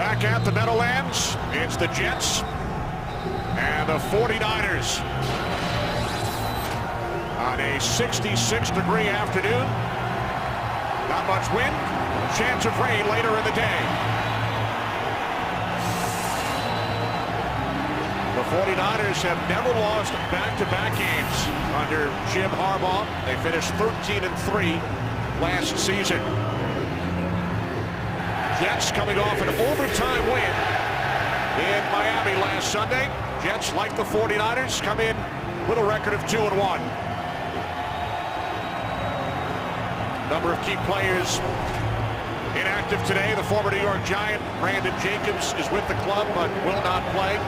Back at the Meadowlands, it's the Jets and the 49ers on a 66-degree afternoon. Not much wind, chance of rain later in the day. The 49ers have never lost back-to-back games under Jim Harbaugh. They finished 13-3 last season. Jets coming off an overtime win in Miami last Sunday. Jets, like the 49ers, come in with a record of 2-1. Number of key players inactive today. The former New York Giant, Brandon Jacobs, is with the club but will not play.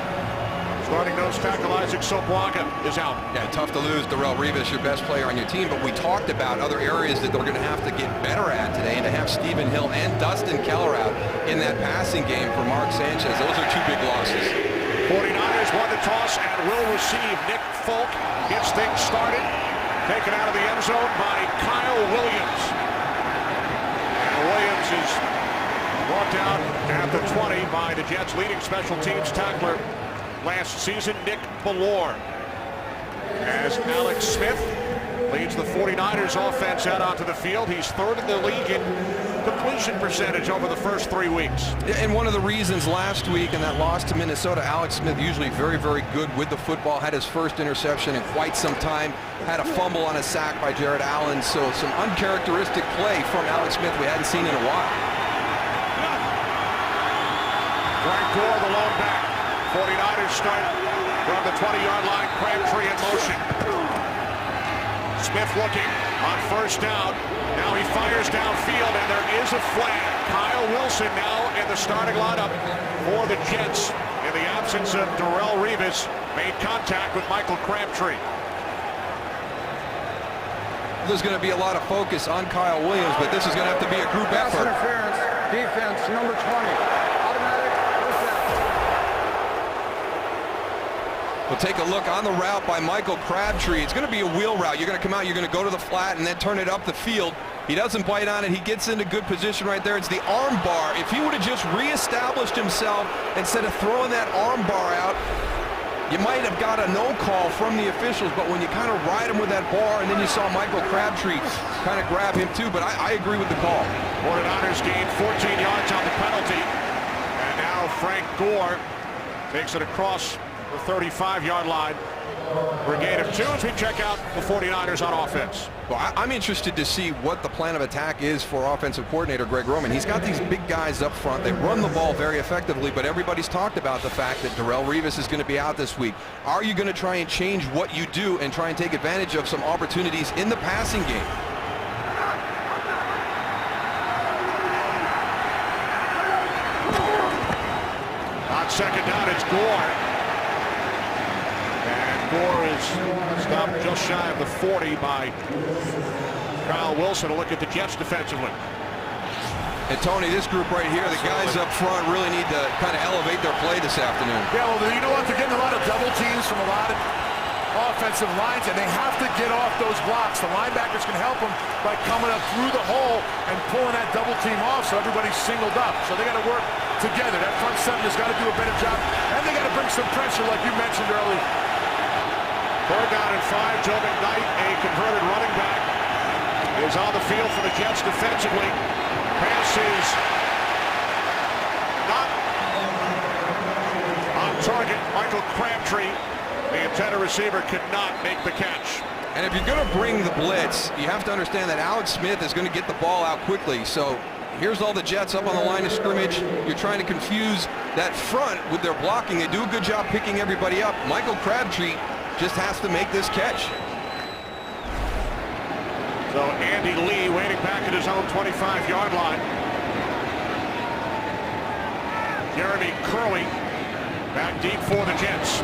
Starting nose tackle Isaac Sobuaga is out. Yeah, tough to lose Darrelle Revis, your best player on your team, but we talked about other areas that they're going to have to get better at today, and to have Stephen Hill and Dustin Keller out in that passing game for Mark Sanchez, those are two big losses. 49ers won the toss and will receive. Nick Folk gets things started. Taken out of the end zone by Kyle Williams. And Williams is brought down at the 20 by the Jets' leading special teams tackler last season, Nick Bellore. As Alex Smith leads the 49ers offense out onto the field. He's third in the league in completion percentage over the first 3 weeks. And one of the reasons last week in that loss to Minnesota, Alex Smith, usually very, very good with the football, had his first interception in quite some time, had a fumble on a sack by Jared Allen, so some uncharacteristic play from Alex Smith we hadn't seen in a while. Frank Gore, the lone back. 49ers start from the 20-yard line. Crabtree in motion. Smith looking on first down. Now he fires downfield, and there is a flag. Kyle Wilson now in the starting lineup for the Jets. In the absence of Darrelle Revis, made contact with Michael Crabtree. There's going to be a lot of focus on Kyle Williams, but this is going to have to be a group effort. Interference, defense, number 20. We'll take a look on the route by Michael Crabtree. It's going to be a wheel route. You're going to come out, you're going to go to the flat, and then turn it up the field. He doesn't bite on it. He gets into good position right there. It's the arm bar. If he would have just reestablished himself instead of throwing that arm bar out, you might have got a no call from the officials, but when you kind of ride him with that bar, and then you saw Michael Crabtree kind of grab him too, but I agree with the call. 49ers gained 14 yards on the penalty, and now Frank Gore takes it across the 35-yard line for a gain of 2 as we check out the 49ers on offense. Well, I'm interested to see what the plan of attack is for offensive coordinator Greg Roman. He's got these big guys up front. They run the ball very effectively, but everybody's talked about the fact that Darrelle Revis is going to be out this week. Are you going to try and change what you do and try and take advantage of some opportunities in the passing game? On second down, it's Gore. Gore is stopped just shy of the 40 by Kyle Wilson. A look at the Jets defensively. And Tony, this group right here, the guys up front really need to kind of elevate their play this afternoon. Yeah, well, you know what? They're getting a lot of double teams from a lot of offensive lines, and they have to get off those blocks. The linebackers can help them by coming up through the hole and pulling that double team off so everybody's singled up. So they got to work together. That front seven has got to do a better job, and they got to bring some pressure like you mentioned earlier. 3rd down and 5. Joe McKnight, a converted running back, is on the field for the Jets defensively. Pass is not on target. Michael Crabtree, the intended receiver, could not make the catch. And if you're going to bring the blitz, you have to understand that Alex Smith is going to get the ball out quickly. So here's all the Jets up on the line of scrimmage. You're trying to confuse that front with their blocking. They do a good job picking everybody up. Michael Crabtree just has to make this catch. So Andy Lee waiting back at his own 25-yard line. Jeremy Curley back deep for the Jets.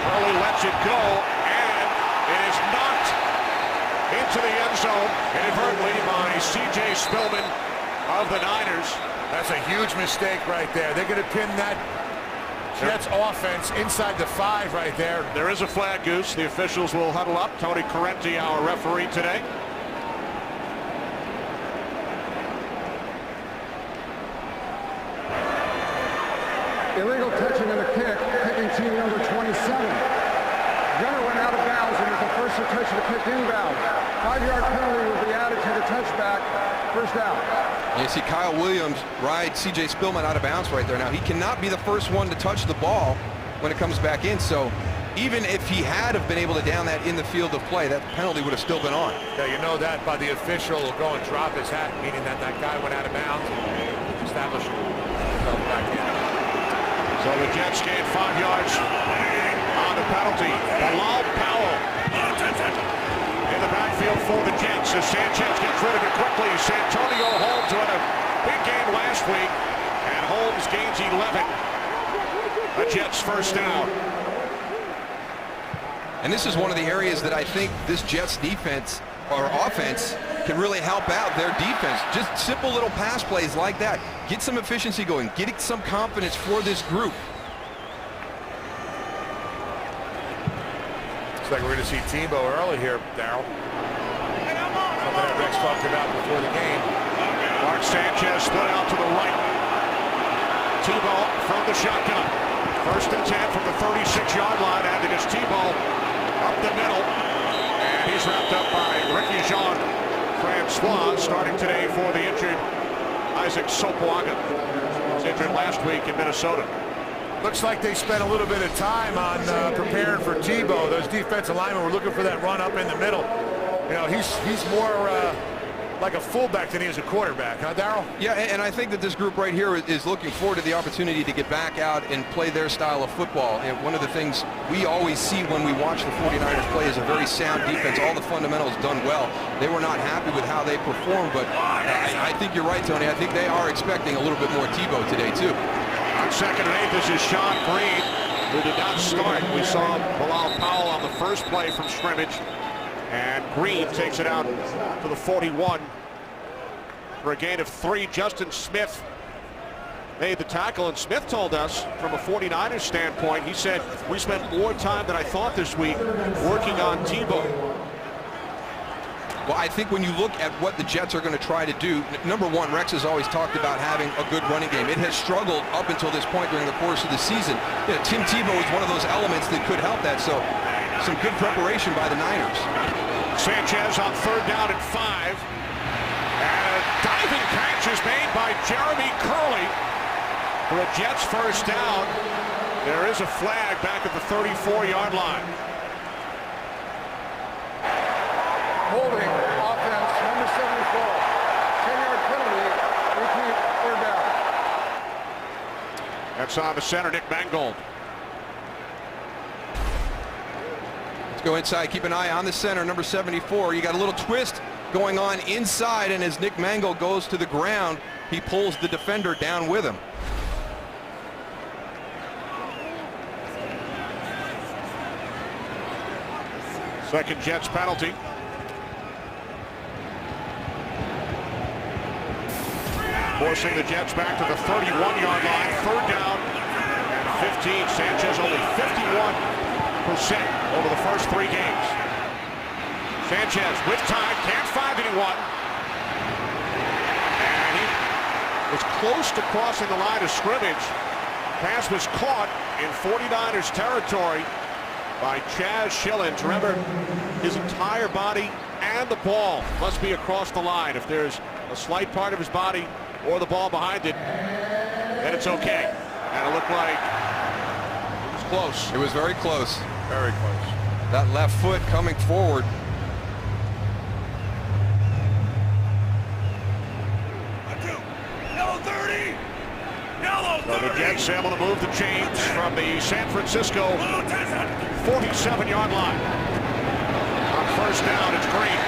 Curley lets it go, and it is knocked into the end zone inadvertently by C.J. Spillman of the Niners. That's a huge mistake right there. They're going to pin that Jets offense inside the 5 right there. There is a flag, Goose. The officials will huddle up. Tony Correnti, our referee today. illegal touching and a kick, kicking team number 27. Gunner went out of bounds and was the first to touch the kick inbound. 5-yard penalty will be added to the touchback. First down. You see Kyle Williams ride C.J. Spillman out of bounds right there. Now, he cannot be the first one to touch the ball when it comes back in, so even if he had have been able to down that in the field of play, that penalty would have still been on. Yeah, you know that by the official will go and drop his hat, meaning that that guy went out of bounds and established back in. So the Jets gain 5 yards on the penalty. Bilal Powell in the backfield for the Jets as Sanchez gets rid of it quickly. Santonio Holmes who had a big game last week, and Holmes gains 11. The Jets first down. And this is one of the areas that I think this Jets defense or offense can really help out their defense. Just simple little pass plays like that. Get some efficiency going. Get some confidence for this group. Looks like we're going to see Tebow early here, Darryl. Something that Rex talked about before the game. Mark Sanchez split out to the right. Tebow from the shotgun. First and 10 from the 36-yard line, and it is Tebow up the middle. And he's wrapped up by Ricky Jean-Francois, starting today for the injured Isaac Sopoaga. He was injured last week in Minnesota. Looks like they spent a little bit of time on preparing for Tebow. Those defensive linemen were looking for that run up in the middle. You know, he's more like a fullback than he is a quarterback, huh, Darryl? Yeah, and I think that this group right here is looking forward to the opportunity to get back out and play their style of football. And one of the things we always see when we watch the 49ers play is a very sound defense. All the fundamentals done well. They were not happy with how they performed, but I think you're right, Tony. I think they are expecting a little bit more Tebow today, too. On 2nd and 8, this is Sean Green, who did not start. We saw Bilal Powell on the first play from scrimmage. And Green takes it out to the 41 for a gain of 3. Justin Smith made the tackle, and Smith told us from a 49ers standpoint, he said, we spent more time than I thought this week working on Tebow. Well, I think when you look at what the Jets are going to try to do, number one, Rex has always talked about having a good running game. It has struggled up until this point during the course of the season. You know, Tim Tebow is one of those elements that could help that, so some good preparation by the Niners. Sanchez on 3rd down and 5. And a diving catch is made by Jeremy Curley for a Jets first down. There is a flag back at the 34-yard line. Holding offense, number 74. 10-yard penalty, repeat, 3rd down. That's on the center, Nick Mangold. Let's go inside. Keep an eye on the center, number 74. You got a little twist going on inside, and as Nick Mangold goes to the ground, he pulls the defender down with him. Second Jets penalty. Forcing the Jets back to the 31-yard line. 3rd down and 15. Sanchez only 51% over the first 3 games. Sanchez with time, can't find anyone. And he was close to crossing the line of scrimmage. Pass was caught in 49ers territory by Chaz Schilens. Remember, his entire body and the ball must be across the line. If there's a slight part of his body or the ball behind it, then it's okay. And it looked like it was close. It was very close. Very close. That left foot coming forward. So the Jets able to move the chains from the San Francisco 47-yard line. On 1st down, it's Green.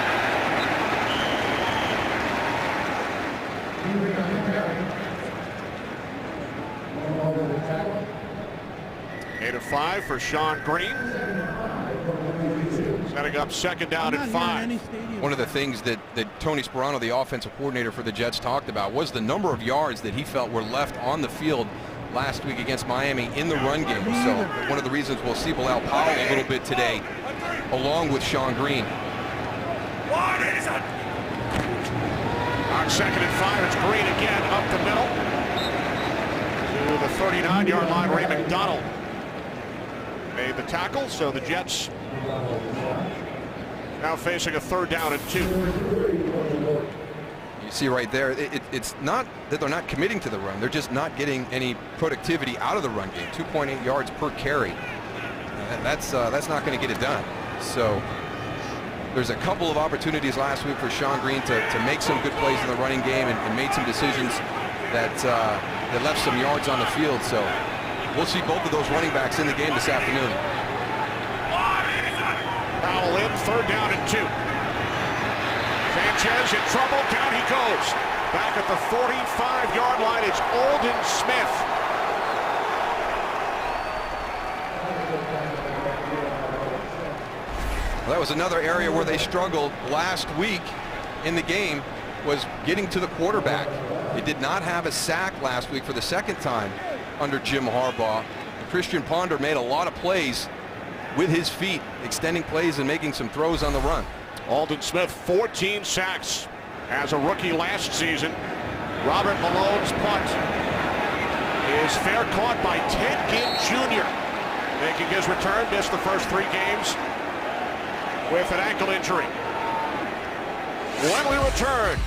Eight of 5 for Sean Green. Setting up 2nd down and 5. One of the things that Tony Sperano, the offensive coordinator for the Jets, talked about was the number of yards that he felt were left on the field last week against Miami in the run game. So one of the reasons we'll see Bilal Powell a little bit today, along with Sean Green. On 2nd and 5, it's Green again up the middle to the 39-yard line. Ray McDonald made the tackle, so the Jets now facing a 3rd down and 2. You see right there, it's not that they're not committing to the run. They're just not getting any productivity out of the run game. 2.8 yards per carry. And that's not going to get it done. So there's a couple of opportunities last week for Sean Green to make some good plays in the running game and made some decisions that left some yards on the field. So we'll see both of those running backs in the game this afternoon. Powell in, 3rd down and 2. Sanchez in trouble, down he goes. Back at the 45-yard line, it's Aldon Smith. Well, that was another area where they struggled last week in the game, was getting to the quarterback. They did not have a sack last week for the 2nd time under Jim Harbaugh. Christian Ponder made a lot of plays with his feet, extending plays and making some throws on the run. Aldon Smith, 14 sacks as a rookie last season. Robert Malone's punt is fair caught by Ted Ginn Jr. Making his return, missed the first 3 games with an ankle injury. When we return,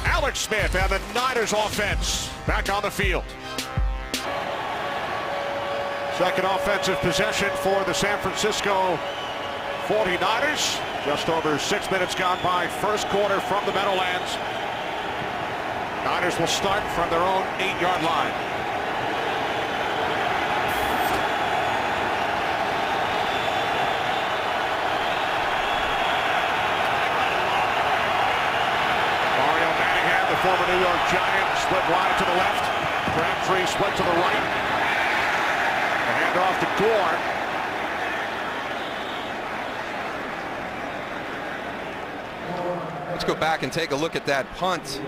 Alex Smith and the Niners offense back on the field. Second offensive possession for the San Francisco 49ers. Just over 6 minutes gone by, first quarter from the Meadowlands. Niners will start from their own 8-yard line. Mario Manningham, the former New York Giant, split wide to the left. Crabtree split to the right. The handoff to Gore. Let's go back and take a look at that punt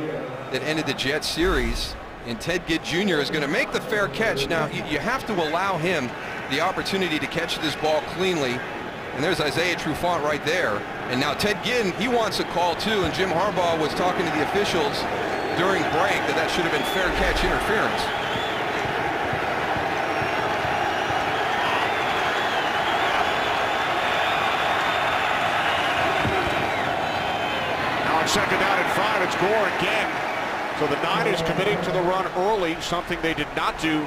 that ended the Jets series. And Ted Ginn Jr. is going to make the fair catch. Now, you have to allow him the opportunity to catch this ball cleanly. And there's Isaiah Trufant right there. And now Ted Ginn, he wants a call too. And Jim Harbaugh was talking to the officials during break that should have been fair catch interference. Second down and 5, it's Gore again. So the Niners committing to the run early, something they did not do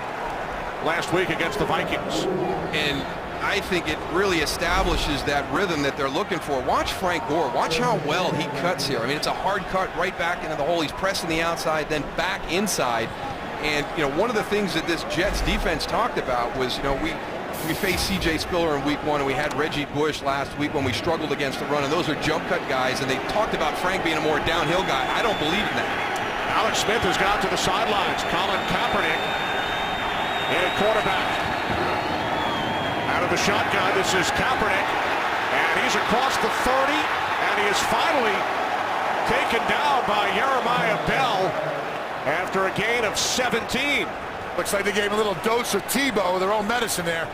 last week against the Vikings. And I think it really establishes that rhythm that they're looking for. Watch Frank Gore. Watch how well he cuts here. I mean, it's a hard cut right back into the hole. He's pressing the outside, then back inside. And, you know, one of the things that this Jets defense talked about was, you know, we faced C.J. Spiller in week 1, and we had Reggie Bush last week when we struggled against the run, and those are jump cut guys, and they talked about Frank being a more downhill guy. I don't believe in that. Alex Smith has gone to the sidelines. Colin Kaepernick in at quarterback. Out of the shotgun, this is Kaepernick, and he's across the 30, and he is finally taken down by Jeremiah Bell after a gain of 17. Looks like they gave a little dose of Tebow, their own medicine there.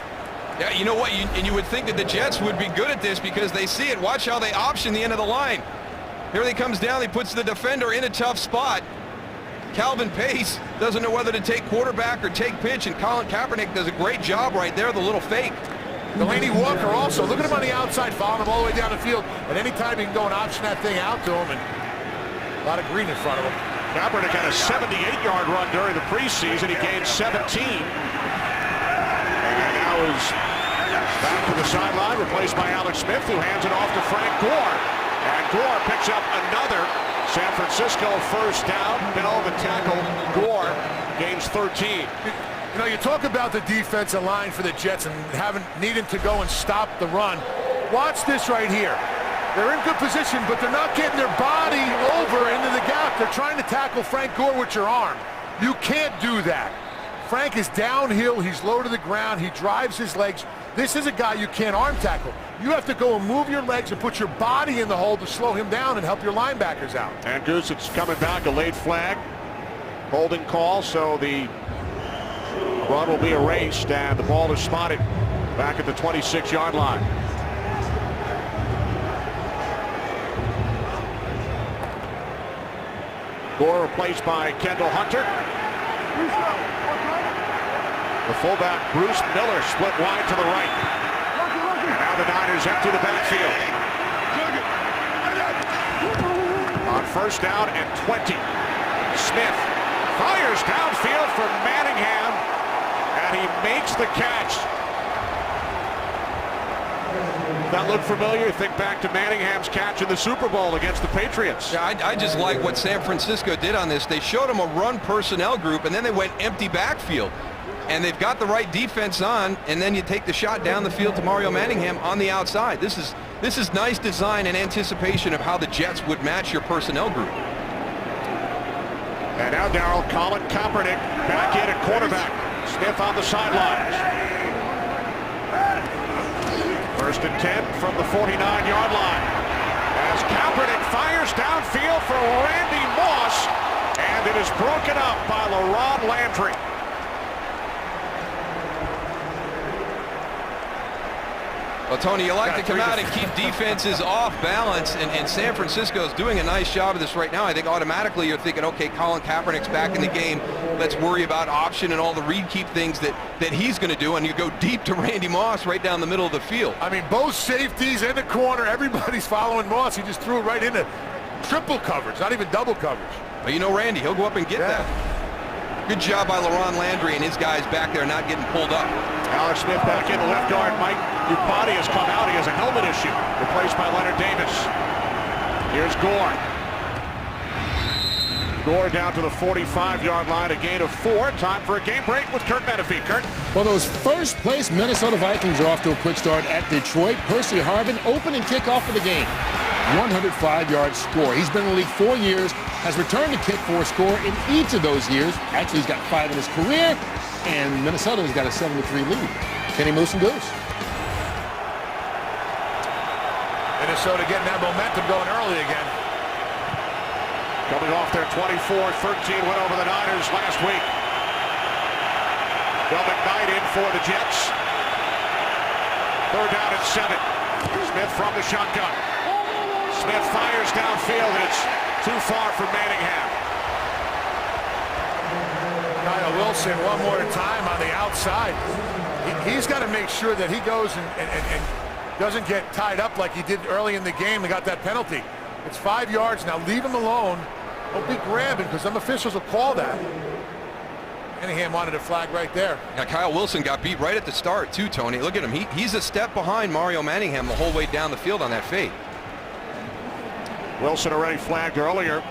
Yeah, you know what? You would think that the Jets would be good at this because they see it. Watch how they option the end of the line. Here he comes down. He puts the defender in a tough spot. Calvin Pace doesn't know whether to take quarterback or take pitch, and Colin Kaepernick does a great job right there, the little fake. Delaney Walker also. Look at him on the outside, following him all the way down the field. At any time, he can go and option that thing out to him, and a lot of green in front of him. Kaepernick had a 78-yard run during the preseason. He gained 17. And now is back to the sideline, replaced by Alex Smith, who hands it off to Frank Gore. And Gore picks up another San Francisco first down. Bell the tackle. Gore gains 13. You know, you talk about the defensive line for the Jets and needing to go and stop the run. Watch this right here. They're in good position, but they're not getting their body over into the gap. They're trying to tackle Frank Gore with your arm. You can't do that. Frank is downhill. He's low to the ground. He drives his legs. This is a guy you can't arm tackle. You have to go and move your legs and put your body in the hole to slow him down and help your linebackers out. And Goose, it's coming back, a late flag. Holding call, so the run will be erased, and the ball is spotted back at the 26-yard line. Gore replaced by Kendall Hunter. The fullback, Bruce Miller, split wide to the right. And now the Niners empty the backfield. On first down and 20. Smith fires downfield for Manningham, and he makes the catch. That look familiar? Think back to Manningham's catch in the Super Bowl against the Patriots. Yeah, I just like what San Francisco did on this. They showed him a run personnel group, and then they went empty backfield. And they've got the right defense on, and then you take the shot down the field to Mario Manningham on the outside. This is nice design and anticipation of how the Jets would match your personnel group. And now, Darryl, Colin Kaepernick back in at quarterback. Smith on the sidelines. First and 10 from the 49-yard line. As Kaepernick fires downfield for Randy Moss, and it is broken up by LaRon Landry. Well, Tony, you like to come out and keep defenses off balance, and San Francisco is doing a nice job of this right now. I think automatically you're thinking, okay, Colin Kaepernick's back in the game. Let's worry about option and all the read keep things that he's going to do, and you go deep to Randy Moss right down the middle of the field. I mean, both safeties in the corner, everybody's following Moss. He just threw it right into triple coverage, not even double coverage. But you know Randy, he'll go up and get that. Good job by LaRon Landry and his guys back there not getting pulled up. Alex Smith back in, the left guard. Mike Upati has come out. He has a helmet issue, replaced by Leonard Davis. Here's Gore. Gore down to the 45-yard line, a gain of 4. Time for a game break with Kurt Menefee. Kurt? Well, those first-place Minnesota Vikings are off to a quick start at Detroit. Percy Harvin, opening kickoff of the game. 105-yard score. He's been in the league 4 years, has returned to kick for a score in each of those years. Actually, he's got 5 in his career, and Minnesota's got a 7-3 lead. Kenny Moose and Goose. Minnesota getting that momentum going early again. Coming off their 24-13 win over the Niners last week. Bill McKnight in for the Jets. Third down and 7. Smith from the shotgun. Smith fires downfield, and it's too far for Manningham. Kyle Wilson one more time on the outside. He's got to make sure that he goes and doesn't get tied up like he did early in the game and got that penalty. It's 5 yards now. Leave him alone. Don't be grabbing, because some officials will call that. Manningham wanted a flag right there. Now, Kyle Wilson got beat right at the start, too, Tony. Look at him. He's a step behind Mario Manningham the whole way down the field on that fade. Wilson already flagged earlier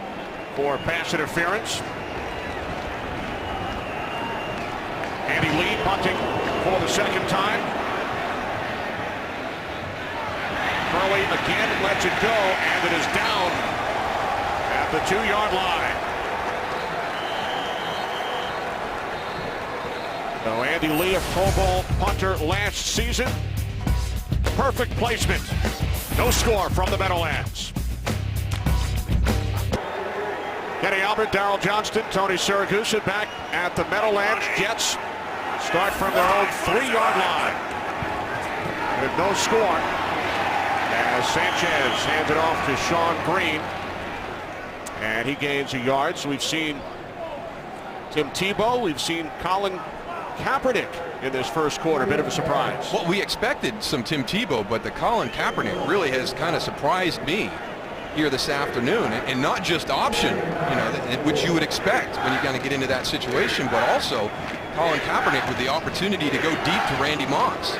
for pass interference. Andy Lee punting for the second time. Curley again lets it go, and it is down at the 2-yard line. So Andy Lee, a Pro Bowl punter last season. Perfect placement. No score from the Meadowlands. Kenny Albert, Darryl Johnston, Tony Siragusa back at the Meadowlands. Jets start from their own 3-yard line with no score, as Sanchez hands it off to Sean Green, and he gains a yard. So we've seen Tim Tebow, we've seen Colin Kaepernick in this first quarter. A bit of a surprise. Well, we expected some Tim Tebow, but the Colin Kaepernick really has kind of surprised me here this afternoon, and not just option, which you would expect when you kind of get into that situation, but also Colin Kaepernick with the opportunity to go deep to Randy Moss.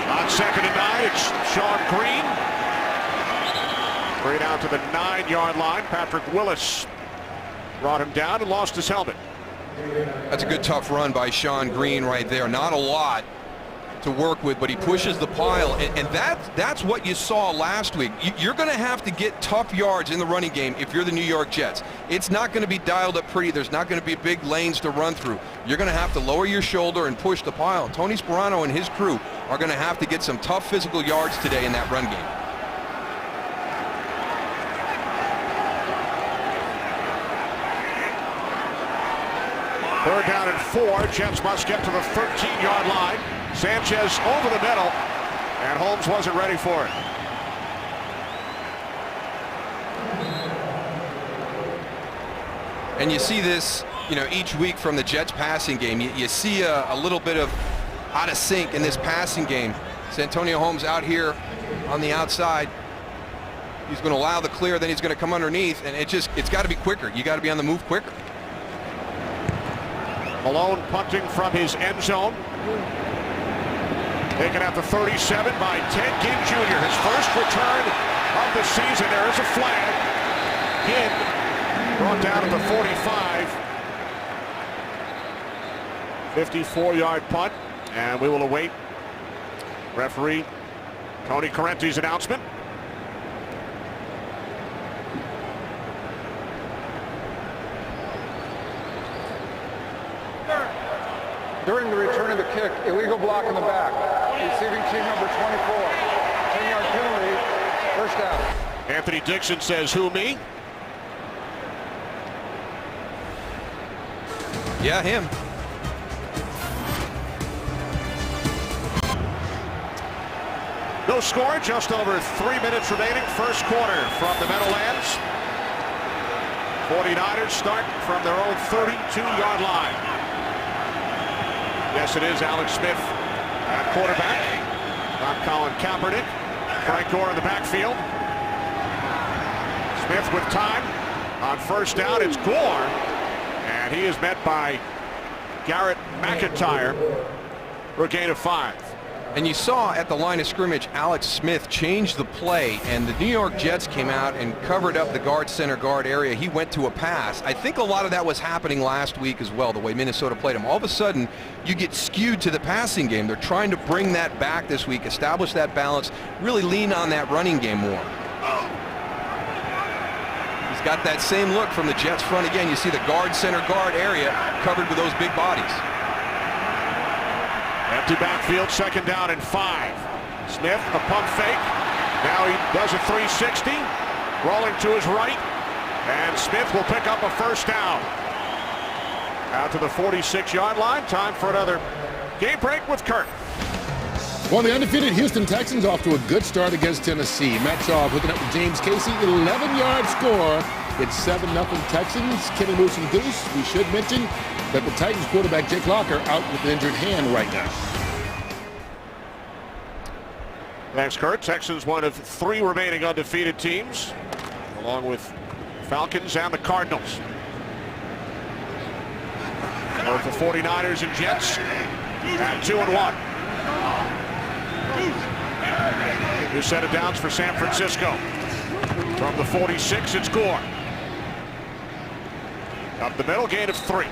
On 2nd and 9, it's Sean Green. Green out to the 9-yard line. Patrick Willis brought him down and lost his helmet. That's a good tough run by Sean Green right there. Not a lot to work with, but he pushes the pile, and that's what you saw last week. You're going to have to get tough yards in the running game if you're the New York Jets. It's not going to be dialed up pretty. There's not going to be big lanes to run through. You're going to have to lower your shoulder and push the pile. Tony Sparano and his crew are going to have to get some tough physical yards today in that run game. Third down and 4. Jets must get to the 13-yard line. Sanchez over the middle, and Holmes wasn't ready for it. And you see this, each week from the Jets passing game. You see a little bit of out of sync in this passing game. Santonio Holmes out here on the outside. He's going to allow the clear, then he's going to come underneath, and it's got to be quicker. You got to be on the move quicker. Malone punting from his end zone. Taken out to 37 by Ted Ginn Jr. His first return of the season. There is a flag. Ginn brought down at the 45. 54-yard punt, and we will await referee Tony Corrente's announcement. During the return of the kick, illegal block in the back. Receiving team number 24. 10-yard penalty, first down. Anthony Dixon says, who, me? Yeah, him. No score, just over 3 minutes remaining. First quarter from the Meadowlands. 49ers start from their own 32-yard line. Yes, it is Alex Smith at quarterback. Not Colin Kaepernick. Frank Gore in the backfield. Smith with time. On first down, it's Gore. And he is met by Garrett McIntyre for a gain of 5. And you saw at the line of scrimmage, Alex Smith changed the play, and the New York Jets came out and covered up the guard center guard area. He went to a pass. I think a lot of that was happening last week as well, the way Minnesota played him. All of a sudden, you get skewed to the passing game. They're trying to bring that back this week, establish that balance, really lean on that running game more. He's got that same look from the Jets front again. You see the guard center guard area covered with those big bodies. Empty backfield, second down and 5. Smith, a pump fake. Now he does a 360. Rolling to his right. And Smith will pick up a first down. Out to the 46-yard line. Time for another game break with Kurt. Well, the undefeated Houston Texans off to a good start against Tennessee. Matt Schaub hooking up with James Casey. 11-yard score. It's 7-0 Texans. Kenny Moose and Goose. We should mention that the Titans quarterback Jake Locker out with an injured hand right now. Thanks, Kurt. Texans one of 3 remaining undefeated teams, along with Falcons and the Cardinals. Both the 49ers and Jets at 2-1. New set of downs for San Francisco. From the 46, it's Gore. Up the middle, gain of 3.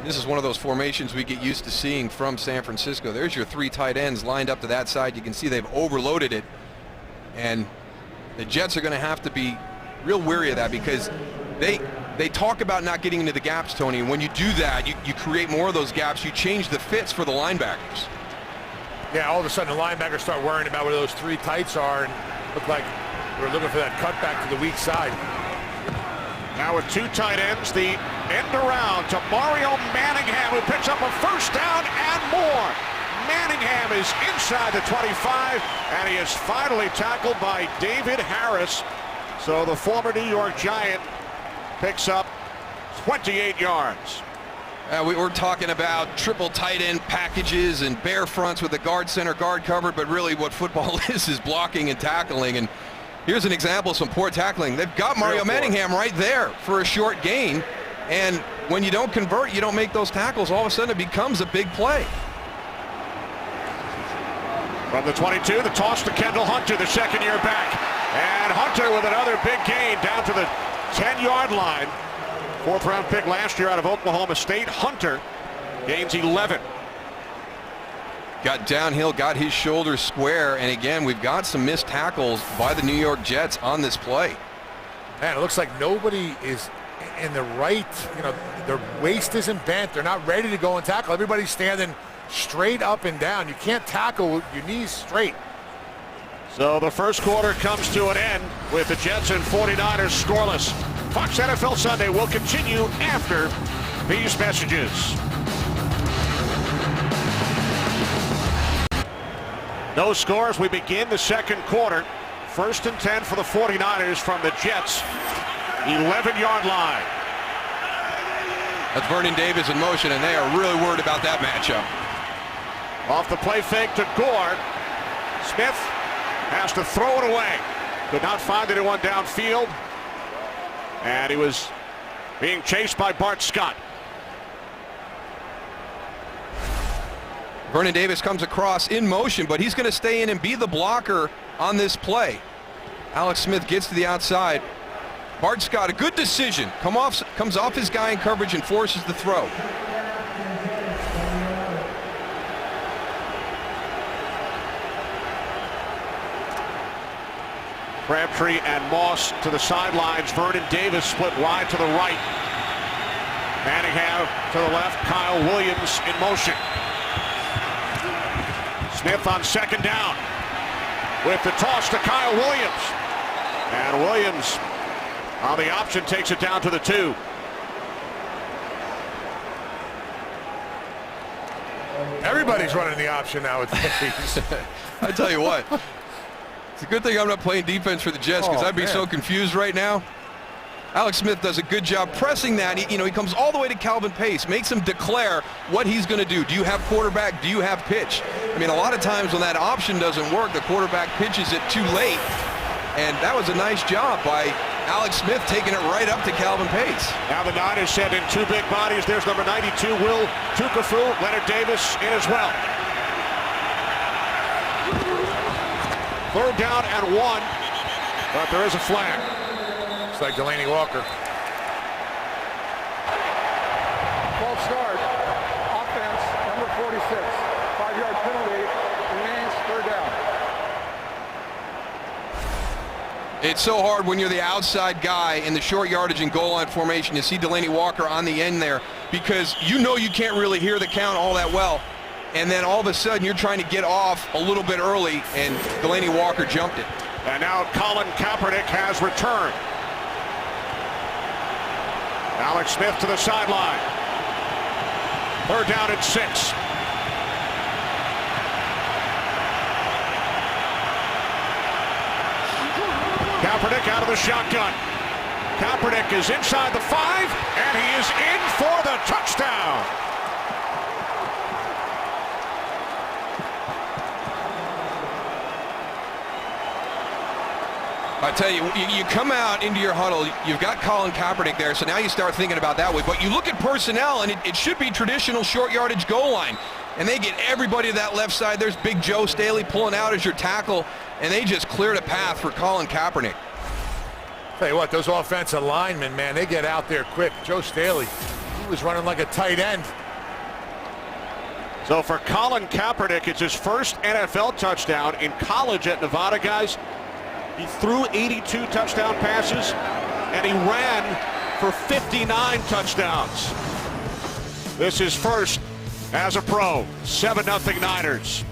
This is one of those formations we get used to seeing from San Francisco. There's your 3 tight ends lined up to that side. You can see they've overloaded it. And the Jets are going to have to be real wary of that, because they talk about not getting into the gaps, Tony. And when you do that, you create more of those gaps. You change the fits for the linebackers. Yeah, all of a sudden the linebackers start worrying about where those 3 tights are, and look like we're looking for that cutback to the weak side. Now with 2 tight ends, the end around to Mario Manningham, who picks up a first down and more. Manningham is inside the 25, and he is finally tackled by David Harris. So the former New York Giant picks up 28 yards. We were talking about triple tight end packages and bare fronts with the guard center guard covered, but really what football is blocking and tackling. And here's an example of some poor tackling. They've got Mario Manningham right there for a short gain, and when you don't convert, you don't make those tackles, all of a sudden it becomes a big play. From the 22, the toss to Kendall Hunter, the second-year back. And Hunter with another big gain down to the 10-yard line. 4th-round pick last year out of Oklahoma State. Hunter gains 11. Got downhill, got his shoulders square, and again, we've got some missed tackles by the New York Jets on this play. Man, it looks like nobody is in the right, their waist isn't bent. They're not ready to go and tackle. Everybody's standing straight up and down. You can't tackle with your knees straight. So the first quarter comes to an end with the Jets and 49ers scoreless. Fox NFL Sunday will continue after these messages. No scores. We begin the second quarter. 1st and 10 for the 49ers from the Jets' 11-yard line. That's Vernon Davis in motion, and they are really worried about that matchup. Off the play fake to Gore. Smith has to throw it away. Could not find anyone downfield. And he was being chased by Bart Scott. Vernon Davis comes across in motion, but he's going to stay in and be the blocker on this play. Alex Smith gets to the outside. Bart Scott, a good decision. Comes off his guy in coverage and forces the throw. Crabtree and Moss to the sidelines. Vernon Davis split wide to the right. Manningham to the left. Kyle Williams in motion. Smith on 2nd down with the toss to Kyle Williams. And Williams on the option takes it down to the 2. Everybody's running the option nowadays. I tell you what, it's a good thing I'm not playing defense for the Jets, because I'd be so confused right now. Alex Smith does a good job pressing that. He comes all the way to Calvin Pace, makes him declare what he's going to do. Do you have quarterback? Do you have pitch? I mean, a lot of times when that option doesn't work, the quarterback pitches it too late. And that was a nice job by Alex Smith taking it right up to Calvin Pace. Now the Niners send in 2 big bodies. There's number 92, Will Tukafu. Leonard Davis in as well. 3rd down and 1, but there is a flag. It's like Delaney Walker. False start. Offense, number 46. 5-yard penalty. Remains 3rd down. It's so hard when you're the outside guy in the short yardage and goal line formation to see Delaney Walker on the end there, because you can't really hear the count all that well. And then all of a sudden you're trying to get off a little bit early, and Delaney Walker jumped it. And now Colin Kaepernick has returned. Alex Smith to the sideline. 3rd down and 6. Kaepernick out of the shotgun. Kaepernick is inside the 5, and he is in for the touchdown. I tell you, you come out into your huddle, you've got Colin Kaepernick there, so now you start thinking about that way. But you look at personnel, and it should be traditional short yardage goal line. And they get everybody to that left side. There's Big Joe Staley pulling out as your tackle, and they just cleared a path for Colin Kaepernick. Tell you what, those offensive linemen, man, they get out there quick. Joe Staley, he was running like a tight end. So for Colin Kaepernick, it's his first NFL touchdown in college at Nevada, guys. He threw 82 touchdown passes, and he ran for 59 touchdowns. This is first as a pro. 7-0 Niners.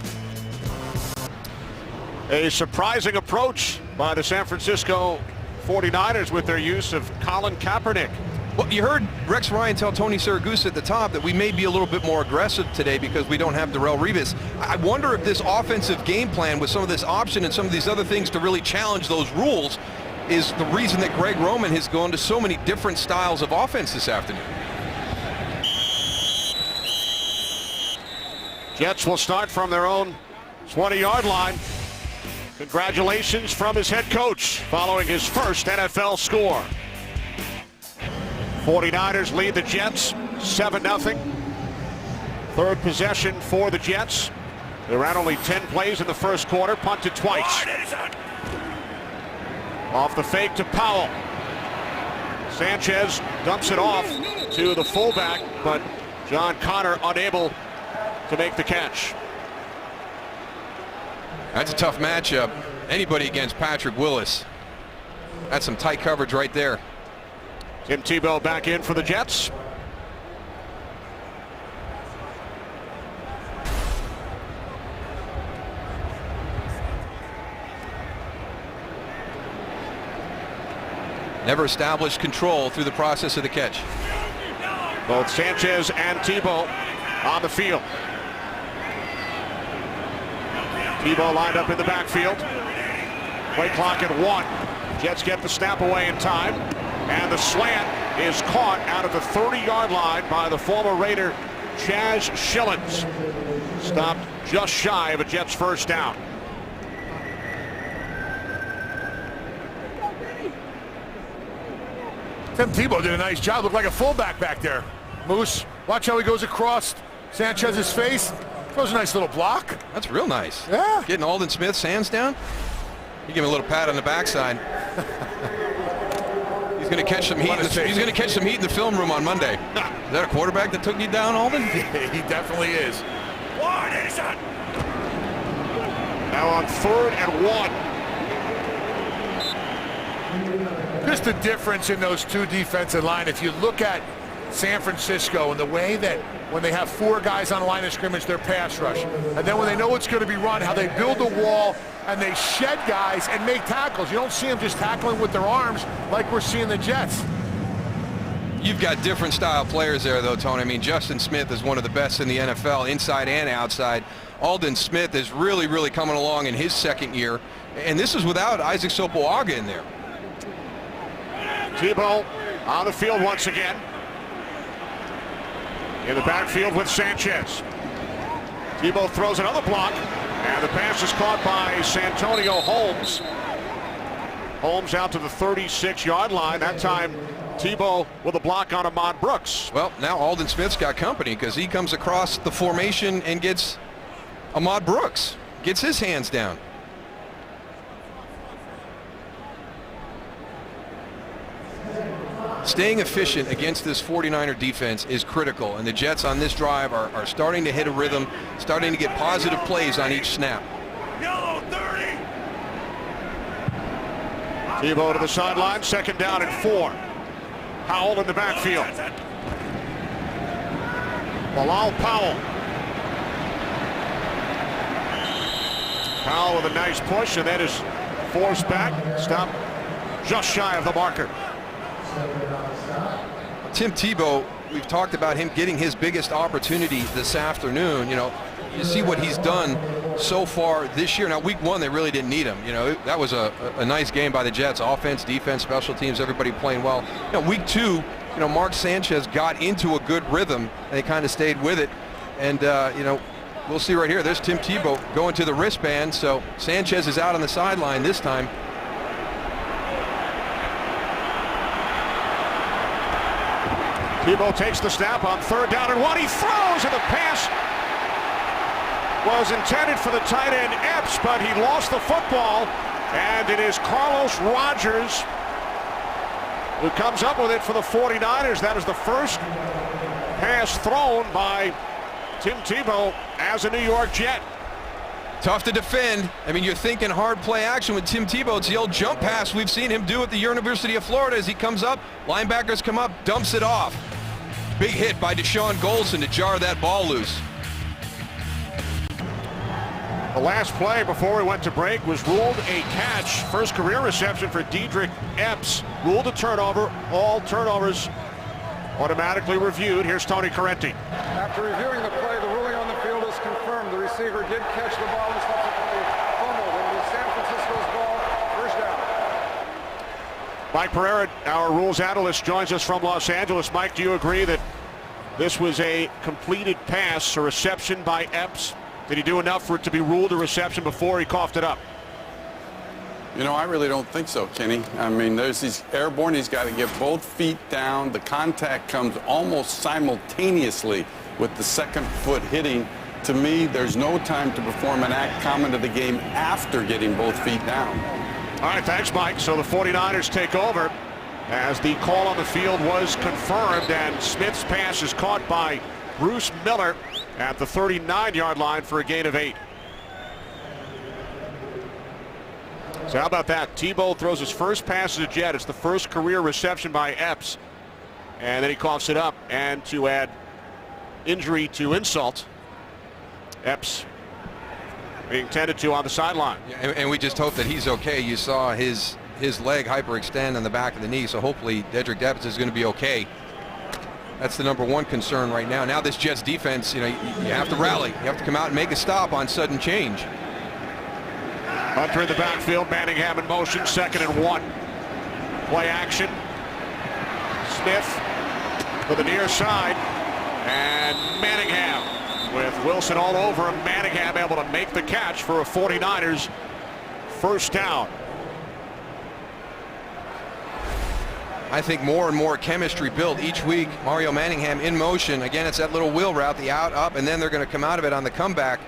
A surprising approach by the San Francisco 49ers with their use of Colin Kaepernick. Well, you heard Rex Ryan tell Tony Siragusa at the top that we may be a little bit more aggressive today because we don't have Darrelle Revis. I wonder if this offensive game plan with some of this option and some of these other things to really challenge those rules is the reason that Greg Roman has gone to so many different styles of offense this afternoon. Jets will start from their own 20-yard line. Congratulations from his head coach following his first NFL score. 49ers lead the Jets 7-0. Third possession for the Jets. They ran only 10 plays in the first quarter, punted twice. Off the fake to Powell. Sanchez dumps it off to the fullback, but John Connor unable to make the catch. That's a tough matchup. Anybody against Patrick Willis. That's some tight coverage right there. Tim Tebow back in for the Jets. Never established control through the process of the catch. Both Sanchez and Tebow on the field. Tebow lined up in the backfield. Play clock at 1. Jets get the snap away in time. And the slant is caught out of the 30-yard line by the former Raider, Chaz Schilens. Stopped just shy of a Jets first down. Tim Tebow did a nice job. Looked like a fullback back there. Moose, watch how he goes across Sanchez's face. Throws a nice little block. That's real nice. Yeah. Getting Aldon Smith's hands down. You give him a little pat on the backside. He's going to catch some heat. He's going to catch some heat in the film room on Monday. Is that a quarterback that took you down, Aldon? He definitely is. Now on 3rd and 1. Just the difference in those two defensive line. If you look at San Francisco and the way that when they have 4 guys on the line of scrimmage, their pass rush, and then when they know it's going to be run, how they build a wall and they shed guys and make tackles. You don't see them just tackling with their arms like we're seeing the Jets. You've got different style players there, though, Tony. I mean, Justin Smith is one of the best in the NFL, inside and outside. Aldon Smith is really, really coming along in his second year, and this is without Isaac Sopoaga in there. Tebow on the field once again. In the backfield with Sanchez. Tebow throws another block, and the pass is caught by Santonio Holmes. Holmes out to the 36-yard line. That time, Tebow with a block on Ahmad Brooks. Well, now Aldon Smith's got company because he comes across the formation and gets Ahmad Brooks. Gets his hands down. Staying efficient against this 49er defense is critical, and the Jets on this drive are starting to hit a rhythm, starting to get positive plays on each snap. Yellow 30. Tebow to the sideline, 2nd down and 4. Powell in the backfield. Bilal Powell. Powell with a nice push, and that is forced back. Stop just shy of the marker. Tim Tebow, we've talked about him getting his biggest opportunity this afternoon. You know, you see what he's done so far this year. Now, week 1, they really didn't need him. You know, that was a nice game by the Jets. Offense, defense, special teams, everybody playing well. You know, week 2, you know, Mark Sanchez got into a good rhythm, and they kind of stayed with it. And, you know, we'll see right here. There's Tim Tebow going to the wristband. So Sanchez is out on the sideline this time. Tebow takes the snap on 3rd down and 1. He throws, and the pass was intended for the tight end Epps, but he lost the football, and it is Carlos Rogers who comes up with it for the 49ers. That is the first pass thrown by Tim Tebow as a New York Jet. Tough to defend. I mean, you're thinking hard play action with Tim Tebow. It's the old jump pass we've seen him do at the University of Florida. As he comes up, linebackers come up, dumps it off. Big hit by Deshaun Golson to jar that ball loose. The last play before we went to break was ruled a catch. First career reception for Dedrick Epps. Ruled a turnover. All turnovers automatically reviewed. Here's Tony Correnti. After reviewing the play, the ruling on the field is confirmed. The receiver did catch the ball and subsequently fumbled. It was San Francisco's ball. First down. Mike Pereira, our rules analyst, joins us from Los Angeles. Mike, do you agree that this was a completed pass, a reception by Epps? Did he do enough for it to be ruled a reception before he coughed it up? You know, I really don't think so, Kenny. I mean, there's these airborne. He's got to get both feet down. The contact comes almost simultaneously with the second foot hitting. To me, there's no time to perform an act common to the game after getting both feet down. All right, thanks, Mike. So the 49ers take over as the call on the field was confirmed, and Smith's pass is caught by Bruce Miller at the 39-yard line for a gain of 8. So how about that? Tebow throws his first pass as a Jet. It's the first career reception by Epps. And then he coughs it up. And to add injury to insult, Epps being tended to on the sideline. And we just hope that he's okay. You saw his leg hyperextend on the back of the knee, so hopefully Dedrick Epps is going to be okay. That's the number one concern right now. Now this Jets defense, you know, you have to rally. You have to come out and make a stop on sudden change. Hunter in the backfield, Manningham in motion, 2nd and 1. Play action. Smith to the near side, and Manningham with Wilson all over him. Manningham able to make the catch for a 49ers first down. I think more and more chemistry built each week. Mario Manningham in motion. Again, it's that little wheel route, the out, up, and then they're going to come out of it on the comeback.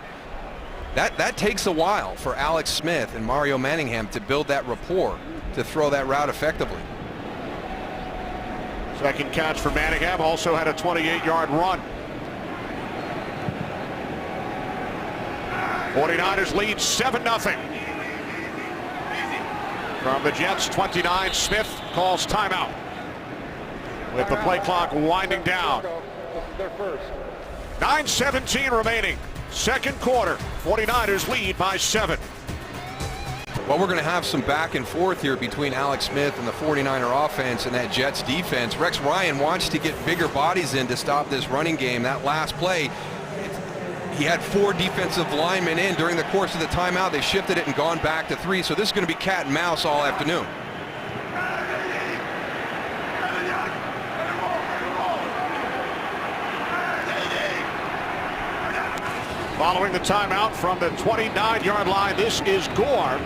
That takes a while for Alex Smith and Mario Manningham to build that rapport to throw that route effectively. Second catch for Manningham, also had a 28-yard run. 49ers lead 7-0. From the Jets 29, Smith calls timeout with the play clock winding down. 9:17 remaining, second quarter. 49ers lead by 7. Well, we're going to have some back and forth here between Alex Smith and the 49er offense and that Jets defense. Rex Ryan wants to get bigger bodies in to stop this running game. That last play, he had 4 defensive linemen in during the course of the timeout. They shifted it and gone back to 3. So this is going to be cat and mouse all afternoon. Following the timeout from the 29-yard line, this is Gore.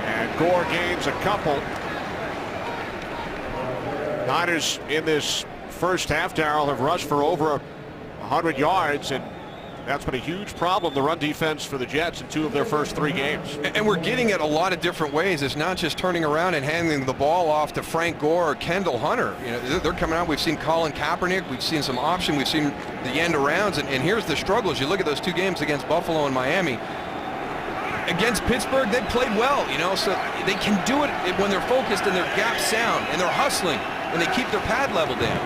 And Gore gains a couple. Niners in this first half, Darrell, have rushed for over 100 yards, and that's been a huge problem, the run defense for the Jets in 2 of their first 3 games. And we're getting it a lot of different ways. It's not just turning around and handing the ball off to Frank Gore or Kendall Hunter. You know, they're coming out. We've seen Colin Kaepernick. We've seen some option. We've seen the end arounds. And here's the struggles. You look at those 2 games against Buffalo and Miami. Against Pittsburgh, they played well, you know, so they can do it when they're focused and their gaps sound and they're hustling and they keep their pad level down.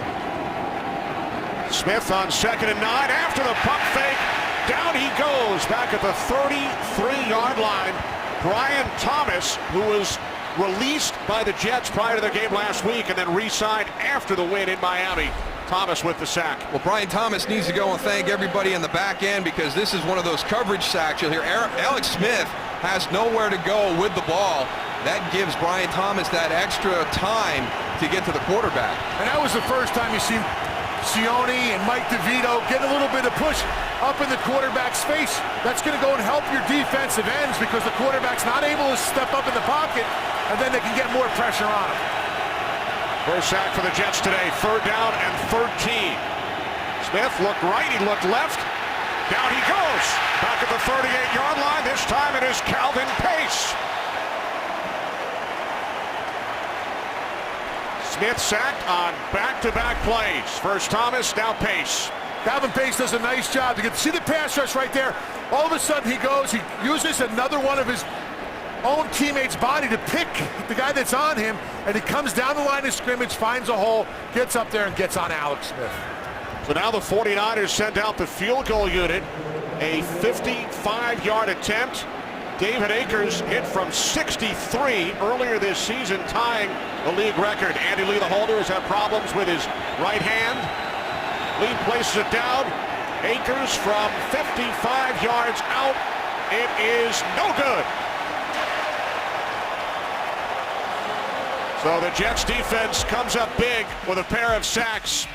Smith on 2nd and 9 after the pump fake. Down he goes back at the 33-yard line. Brian Thomas, who was released by the Jets prior to their game last week and then re-signed after the win in Miami. Thomas with the sack. Well, Brian Thomas needs to go and thank everybody in the back end because this is one of those coverage sacks. You'll hear Alex Smith has nowhere to go with the ball. That gives Brian Thomas that extra time to get to the quarterback. And that was the first time you see Sione and Mike DeVito get a little bit of push up in the quarterback's face. That's going to go and help your defensive ends because the quarterback's not able to step up in the pocket, and then they can get more pressure on him. First sack for the Jets today, 3rd down and 13. Smith looked right, he looked left. Down he goes. Back at the 38-yard line. This time it is Calvin Pace. Smith sacked on back-to-back plays. First Thomas, now Pace. Calvin Pace does a nice job. You can see the pass rush right there. All of a sudden he goes, he uses another one of his own teammate's body to pick the guy that's on him, and he comes down the line of scrimmage, finds a hole, gets up there and gets on Alex Smith. So now the 49ers send out the field goal unit. A 55-yard attempt. David Akers hit from 63 earlier this season, tying the league record. Andy Lee, the holder, has had problems with his right hand. Lee places it down. Akers from 55 yards out. It is no good. So the Jets defense comes up big with a pair of sacks.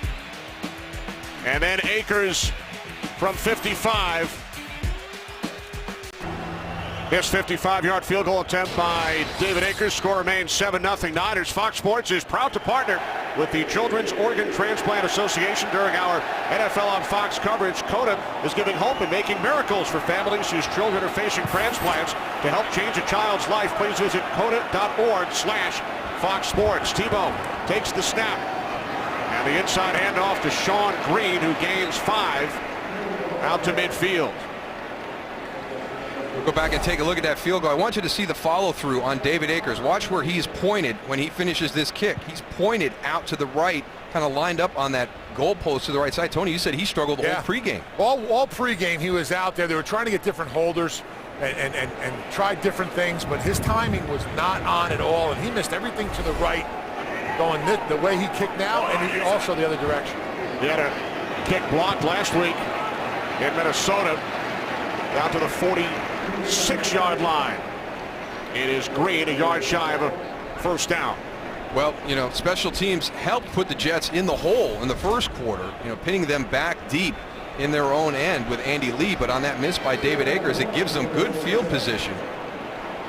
And then Akers from 55. This 55-yard field goal attempt by David Akers. Score remains 7-0 Niners. Fox Sports is proud to partner with the Children's Organ Transplant Association during our NFL on Fox coverage. COTA is giving hope and making miracles for families whose children are facing transplants. To help change a child's life, please visit COTA.org/Fox Sports. Tebow takes the snap. And the inside handoff to Sean Green, who gains 5 out to midfield. We'll go back and take a look at that field goal. I want you to see the follow-through on David Akers. Watch where he's pointed when he finishes this kick. He's pointed out to the right, kind of lined up on that goalpost to the right side. Tony, you said he struggled the whole pregame. All pregame he was out there. They were trying to get different holders and try different things, but his timing was not on at all, and he missed everything to the right, going the way he kicked now and also the other direction. He had a kick blocked last week in Minnesota down to the 46-yard line. It is Green, a yard shy of a first down. Well, you know, special teams helped put the Jets in the hole in the first quarter, you know, pinning them back deep in their own end with Andy Lee, but on that miss by David Akers, it gives them good field position.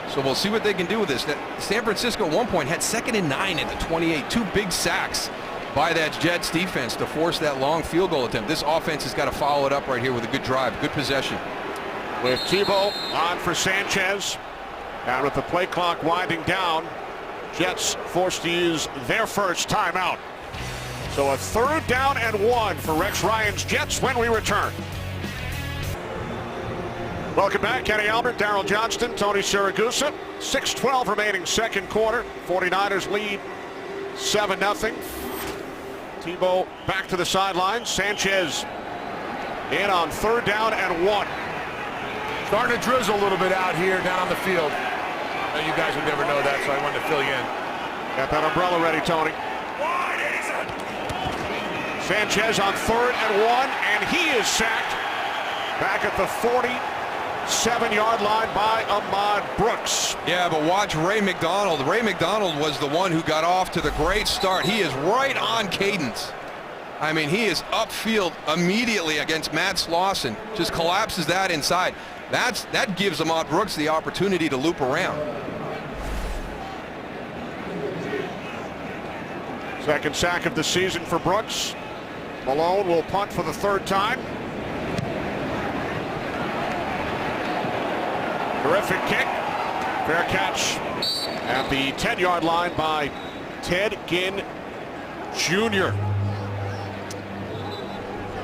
So we'll see what they can do with this. San Francisco at one point had 2nd and 9 at the 28. 2 big sacks by that Jets defense to force that long field goal attempt. This offense has got to follow it up right here with a good drive, good possession. With Tebow on for Sanchez. And with the play clock winding down, Jets forced to use their first timeout. So a 3rd down and 1 for Rex Ryan's Jets when we return. Welcome back. Kenny Albert, Darryl Johnston, Tony Siragusa. 6:12 remaining second quarter. 49ers lead 7-0. Tebow back to the sidelines. Sanchez in on 3rd down and 1. Starting to drizzle a little bit out here down on the field. I know you guys would never know that, so I wanted to fill you in. Got that umbrella ready, Tony. Sanchez on 3rd and 1, and he is sacked back at the 47-yard line by Ahmad Brooks. Yeah, but watch Ray McDonald. Ray McDonald was the one who got off to the great start. He is right on cadence. I mean, he is upfield immediately against Matt Slauson. Just collapses that inside. That gives Ahmad Brooks the opportunity to loop around. Second sack of the season for Brooks. Malone will punt for the 3rd time. Terrific kick. Fair catch at the 10-yard line by Ted Ginn Jr.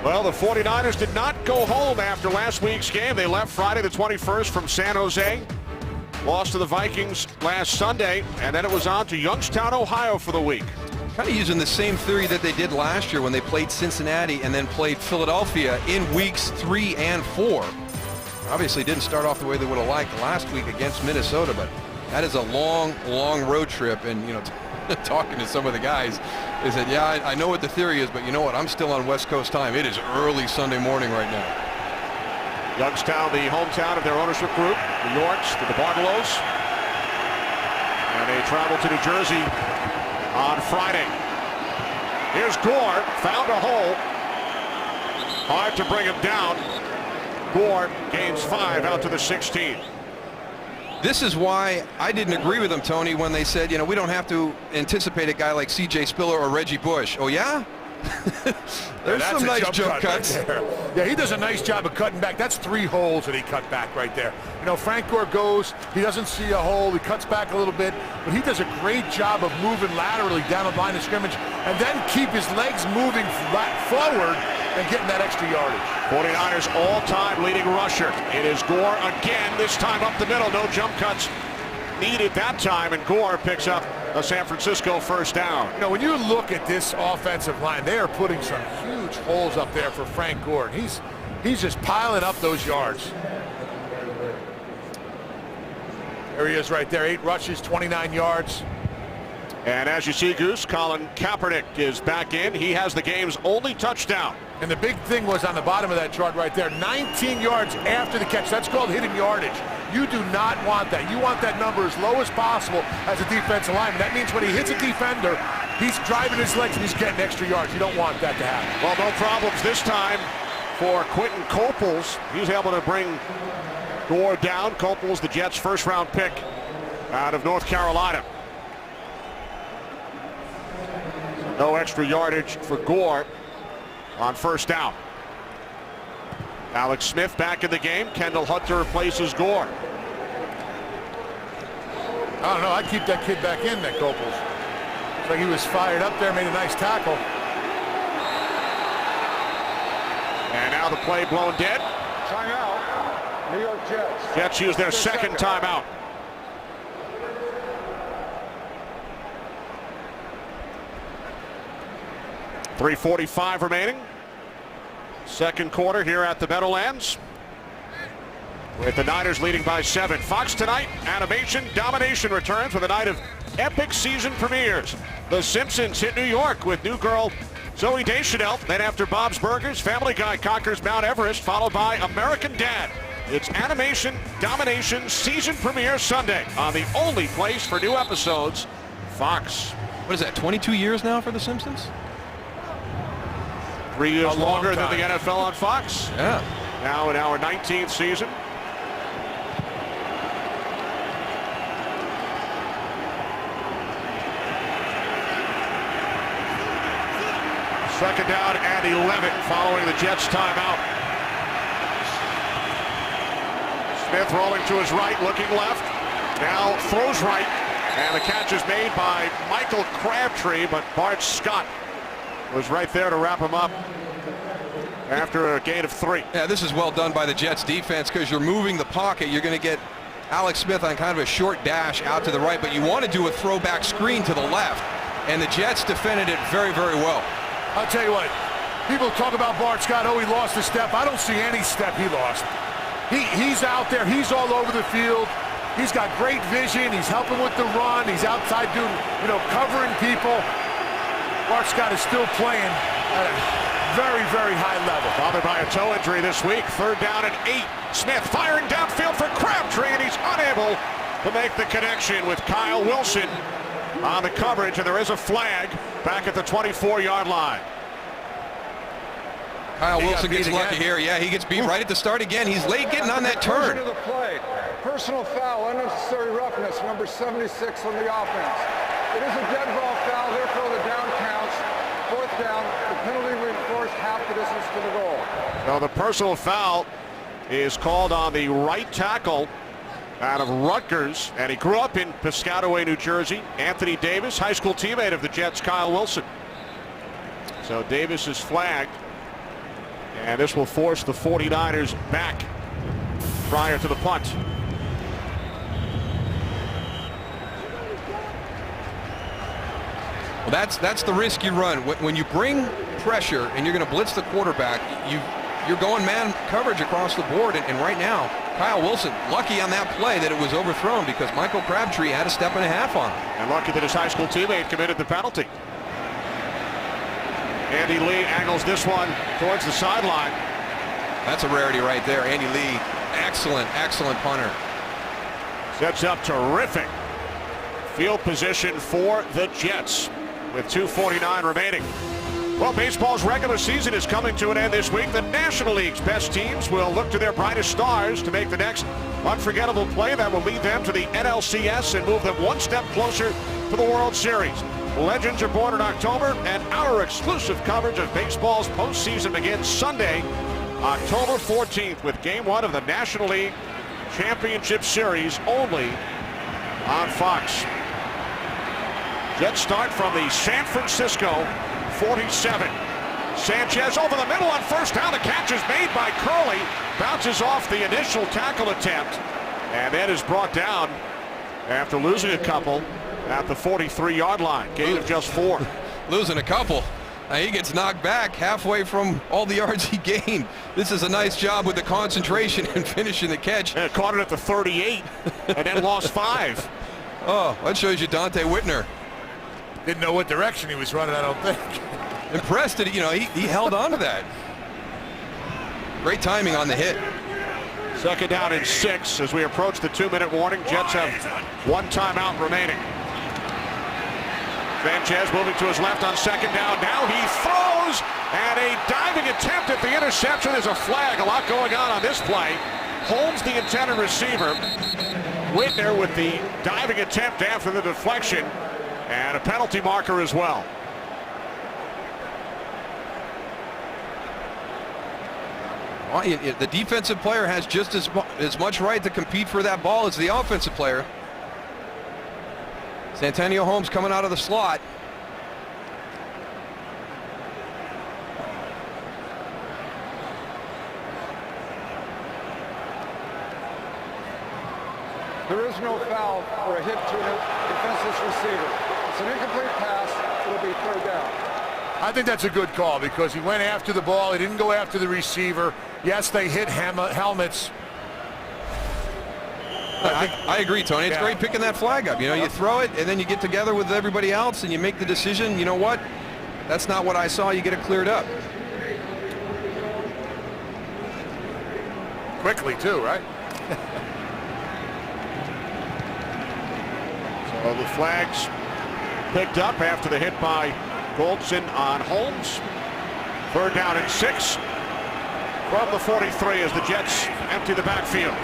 Well, the 49ers did not go home after last week's game. They left Friday the 21st from San Jose. Lost to the Vikings last Sunday, and then it was on to Youngstown, Ohio for the week. Kind of using the same theory that they did last year when they played Cincinnati and then played Philadelphia in weeks 3 and 4. Obviously didn't start off the way they would have liked last week against Minnesota, but that is a long, long road trip. And, you know, talking to some of the guys, they said, yeah, I know what the theory is, but you know what? I'm still on West Coast time. It is early Sunday morning right now. Youngstown, the hometown of their ownership group, the Yorks, the Barbalos. And they travel to New Jersey on Friday. Here's Gore, found a hole. Hard to bring him down. Gore gains 5 out to the 16. This is why I didn't agree with them, Tony, when they said, you know, we don't have to anticipate a guy like C.J. Spiller or Reggie Bush. Oh, yeah? There's some nice jump cuts. Right, yeah, he does a nice job of cutting back. That's 3 holes that he cut back right there. You know, Frank Gore goes, he doesn't see a hole, he cuts back a little bit, but he does a great job of moving laterally down the line of scrimmage and then keep his legs moving forward and getting that extra yardage. 49ers all-time leading rusher. It is Gore again, this time up the middle. No jump cuts needed that time, and Gore picks up a San Francisco first down. You know, when you look at this offensive line, they are putting some huge holes up there for Frank Gore. He's just piling up those yards. There he is right there, 8 rushes, 29 yards. And as you see, Goose, Colin Kaepernick is back in. He has the game's only touchdown. And the big thing was on the bottom of that chart right there, 19 yards after the catch. That's called hidden yardage. You do not want that. You want that number as low as possible as a defensive lineman. That means when he hits a defender, he's driving his legs and he's getting extra yards. You don't want that to happen. Well, no problems this time for Quentin Coples. He's able to bring Gore down. Coples, the Jets' first-round pick out of North Carolina. No extra yardage for Gore on first down. Alex Smith back in the game. Kendall Hunter replaces Gore. I don't know. I'd keep that kid back in, that Coples. Looks like he was fired up there, made a nice tackle. And now the play blown dead. Timeout. New York Jets. Jets use their second timeout. .345 remaining. Second quarter here at the Meadowlands, with the Niners leading by 7. Fox tonight, animation domination returns with a night of epic season premieres. The Simpsons hit New York with new girl Zooey Deschanel. Then after Bob's Burgers, Family Guy conquers Mount Everest, followed by American Dad. It's Animation Domination season premiere Sunday on the only place for new episodes, Fox. What is that, 22 years now for The Simpsons? 3 years A long longer than the time. NFL on Fox. Yeah. Now in our 19th season. Second down and 11 following the Jets timeout. Smith rolling to his right, looking left. Now throws right, and the catch is made by Michael Crabtree, but Bart Scott was right there to wrap him up after a gain of 3. Yeah, this is well done by the Jets defense because you're moving the pocket. You're going to get Alex Smith on kind of a short dash out to the right, but you want to do a throwback screen to the left, and the Jets defended it very, very well. I'll tell you what, people talk about Bart Scott, oh, he lost a step. I don't see any step he lost. He's out there. He's all over the field. He's got great vision. He's helping with the run. He's outside doing, covering people. Bart Scott is still playing at a very, very high level. Bothered by a toe injury this week. 3rd down and 8. Smith firing downfield for Crabtree, and he's unable to make the connection with Kyle Wilson on the coverage, and there is a flag back at the 24-yard line. Kyle Wilson got gets beat lucky again. here. Yeah, he gets beat right at the start again. He's late getting on that turn. Conclusion of the play. Personal foul, unnecessary roughness, number 76 on the offense. It is a dead ball foul, therefore the down counts. 4th down, the penalty reinforced half the distance to the goal. Now the personal foul is called on the right tackle out of Rutgers, and he grew up in Piscataway, New Jersey. Anthony Davis, high school teammate of the Jets, Kyle Wilson. So Davis is flagged, and this will force the 49ers back prior to the punt. Well, that's the risk you run. When you bring pressure and you're going to blitz the quarterback, you're going man coverage across the board, and right now, Kyle Wilson, lucky on that play that it was overthrown because Michael Crabtree had a step and a half on him. And lucky that his high school teammate committed the penalty. Andy Lee angles this one towards the sideline. That's a rarity right there. Andy Lee, excellent punter. Sets up terrific field position for the Jets with 2:49 remaining. Well, baseball's regular season is coming to an end this week. The National League's best teams will look to their brightest stars to make the next unforgettable play that will lead them to the NLCS and move them one step closer to the World Series. Legends are born in October, and our exclusive coverage of baseball's postseason begins Sunday, October 14th, with Game 1 of the National League Championship Series only on Fox. Jets start from the San Francisco 47. Sanchez over the middle on 1st down. The catch is made by Curley. Bounces off the initial tackle attempt, and then is brought down after losing a couple at the 43-yard line. Gain of just 4. Losing a couple. Now he gets knocked back halfway from all the yards he gained. This is a nice job with the concentration and finishing the catch. And caught it at the 38 and then lost 5. Oh, that shows you Dante Whitner. Didn't know what direction he was running, I don't think. Impressed that, he held on to that. Great timing on the hit. 2nd down and 6 as we approach the 2-minute warning. Jets have 1 timeout remaining. Sanchez moving to his left on 2nd down. Now he throws, and a diving attempt at the interception. There's a flag. A lot going on this play. Holmes, the intended receiver. Whitner with the diving attempt after the deflection, and a penalty marker as well. Well, the defensive player has just as much right to compete for that ball as the offensive player. Santonio Holmes coming out of the slot. There is no foul for a hit to a defenseless receiver. It's an incomplete pass. It'll be 3rd down. I think that's a good call because he went after the ball. He didn't go after the receiver. Yes, they hit helmets. I agree, Tony. It's great picking that flag up. You throw it, and then you get together with everybody else, and you make the decision. You know what? That's not what I saw. You get it cleared up. quickly, too, right? So the flags picked up after the hit by Goldson on Holmes. 3rd down and 6 from the 43 as the Jets empty the backfield.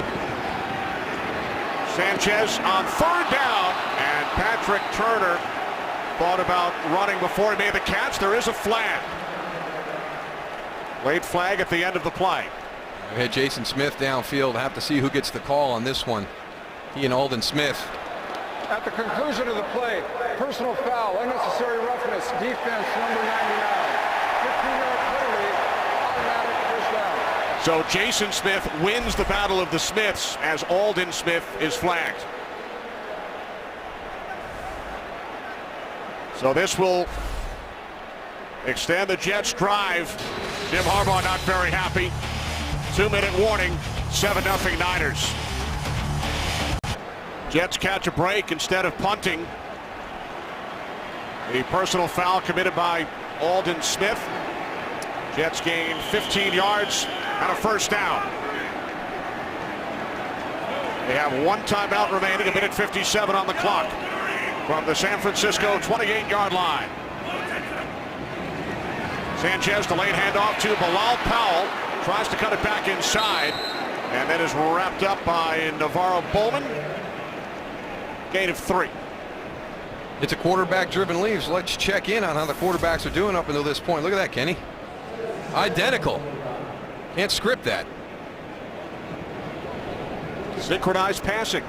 Sanchez on 3rd down, and Patrick Turner thought about running before he made the catch. There is a flag. Late flag at the end of the play. We had Jason Smith downfield. Have to see who gets the call on this one. He and Aldon Smith. At the conclusion of the play, personal foul, unnecessary roughness, defense number 99. 15-yard penalty, automatic first down. So Jason Smith wins the battle of the Smiths as Aldon Smith is flagged. So this will extend the Jets' drive. Jim Harbaugh not very happy. 2-minute warning, 7-0 Niners. Jets catch a break instead of punting. The personal foul committed by Aldon Smith. Jets gain 15 yards and a first down. They have 1 timeout remaining, 1:57 on the clock from the San Francisco 28-yard line. Sanchez, the late handoff to Bilal Powell, tries to cut it back inside, and then is wrapped up by Navarro Bowman. Gain of 3. It's a quarterback-driven lead, so let's check in on how the quarterbacks are doing up until this point. Look at that, Kenny. Identical. Can't script that. Synchronized passing.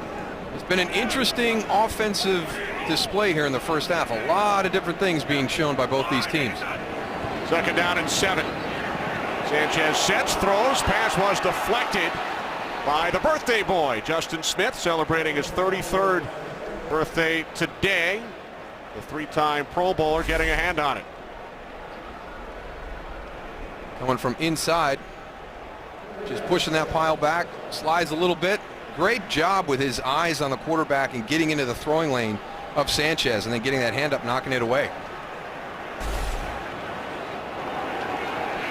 It's been an interesting offensive display here in the first half. A lot of different things being shown by both these teams. 2nd down and 7. Sanchez sets, throws, pass was deflected by the birthday boy, Justin Smith, celebrating his 33rd birthday today. The 3-time Pro Bowler getting a hand on it. Coming from inside, just pushing that pile back, slides a little bit. Great job with his eyes on the quarterback and getting into the throwing lane of Sanchez and then getting that hand up, knocking it away.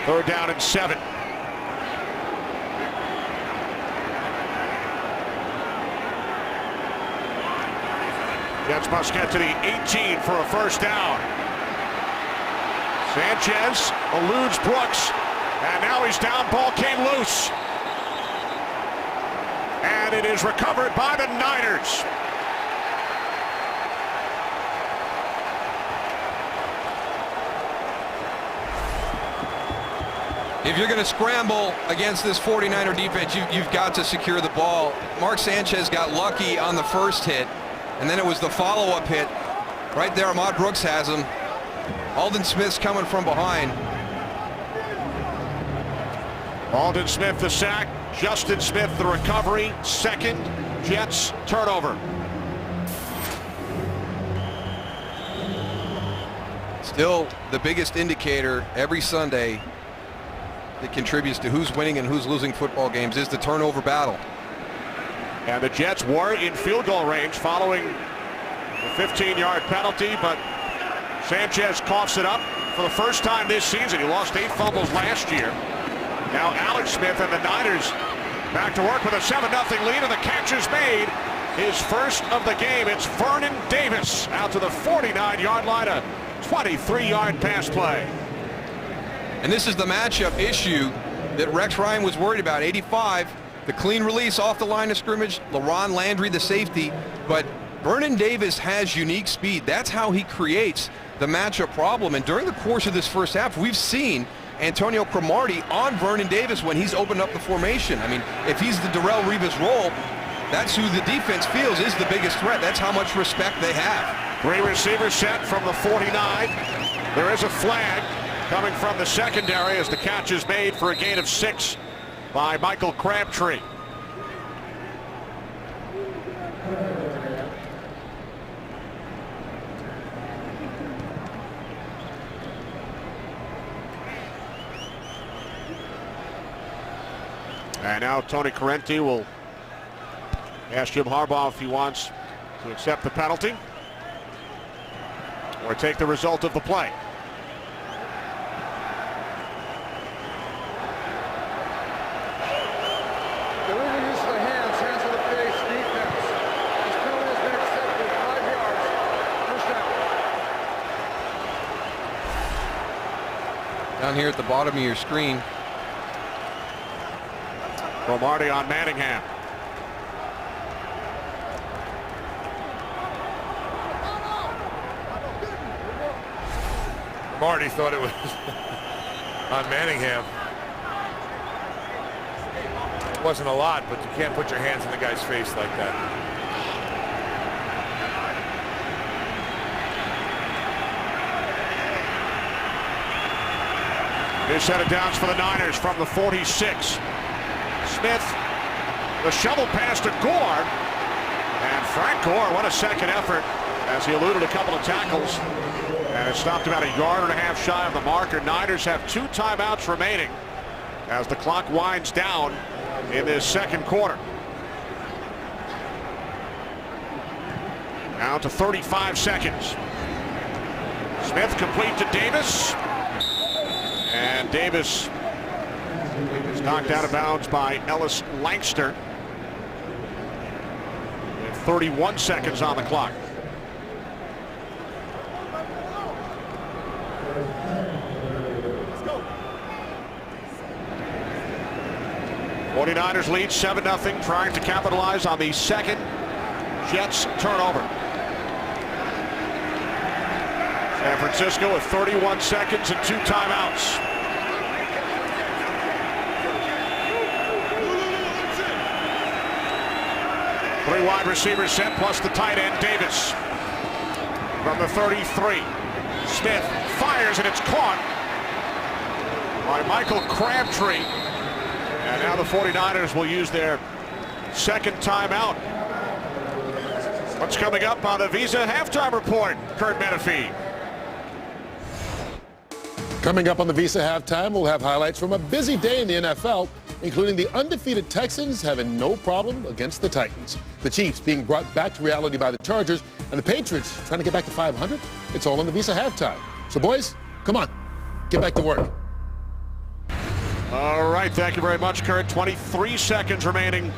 3rd down and 7. Jets must get to the 18 for a first down. Sanchez eludes Brooks, and now he's down. Ball came loose. And it is recovered by the Niners. If you're going to scramble against this 49er defense, you've got to secure the ball. Mark Sanchez got lucky on the first hit, and then it was the follow-up hit. Right there, Ahmad Brooks has him. Aldon Smith's coming from behind. Aldon Smith the sack, Justin Smith the recovery. 2nd Jets turnover. Still the biggest indicator every Sunday that contributes to who's winning and who's losing football games is the turnover battle. And the Jets were in field goal range following the 15-yard penalty, but Sanchez coughs it up for the first time this season. He lost 8 fumbles last year. Now Alex Smith and the Niners back to work with a 7-0 lead, and the catch is made. His first of the game. It's Vernon Davis out to the 49-yard line, a 23-yard pass play. And this is the matchup issue that Rex Ryan was worried about. 85, the clean release off the line of scrimmage. LaRon Landry, the safety. But Vernon Davis has unique speed. That's how he creates the matchup problem. And during the course of this first half, we've seen Antonio Cromartie on Vernon Davis when he's opened up the formation. I mean, if he's the Darrelle Revis role, that's who the defense feels is the biggest threat. That's how much respect they have. 3 receivers set from the 49. There is a flag coming from the secondary as the catch is made for a gain of 6 by Michael Crabtree. And now Tony Corrente will ask Jim Harbaugh if he wants to accept the penalty or take the result of the play. Down here at the bottom of your screen. Cromartie on Manningham. Marty thought it was on Manningham. It wasn't a lot, but you can't put your hands in the guy's face like that. New set of downs for the Niners from the 46. Smith, the shovel pass to Gore. And Frank Gore, what a second effort as he eluded a couple of tackles. And it stopped about 1.5 yards shy of the marker. Niners have 2 timeouts remaining as the clock winds down in this second quarter. Down to 35 seconds. Smith complete to Davis. And Davis is knocked out of bounds by Ellis Lankster. With 31 seconds on the clock. Let's go. 49ers lead 7-0, trying to capitalize on the second Jets turnover. San Francisco with 31 seconds and 2 timeouts. Three wide receivers set plus the tight end Davis. From the 33. Smith fires and it's caught by Michael Crabtree. And now the 49ers will use their second timeout. What's coming up on the Visa halftime report, Kurt Menefee? Coming up on the Visa halftime, we'll have highlights from a busy day in the NFL, including the undefeated Texans having no problem against the Titans, the Chiefs being brought back to reality by the Chargers, and the Patriots trying to get back to 500. It's all on the Visa halftime. So, boys, come on, get back to work. All right, thank you very much, Kurt. 23 seconds remaining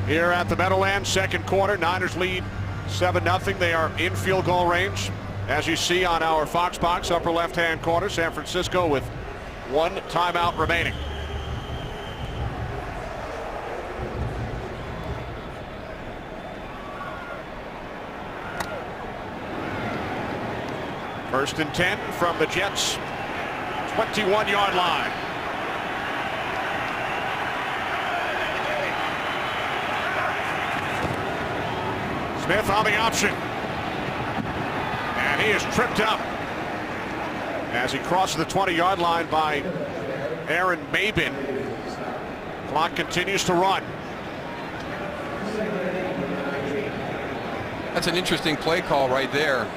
here at the Meadowlands, second quarter. Niners lead 7-0. They are in field goal range. As you see on our Fox box, upper left-hand corner, San Francisco with 1 timeout remaining. First and 10 from the Jets' 21-yard line. Smith on the option. And he is tripped up as he crosses the 20-yard line by Aaron Mabin. Clock continues to run. That's an interesting play call right there.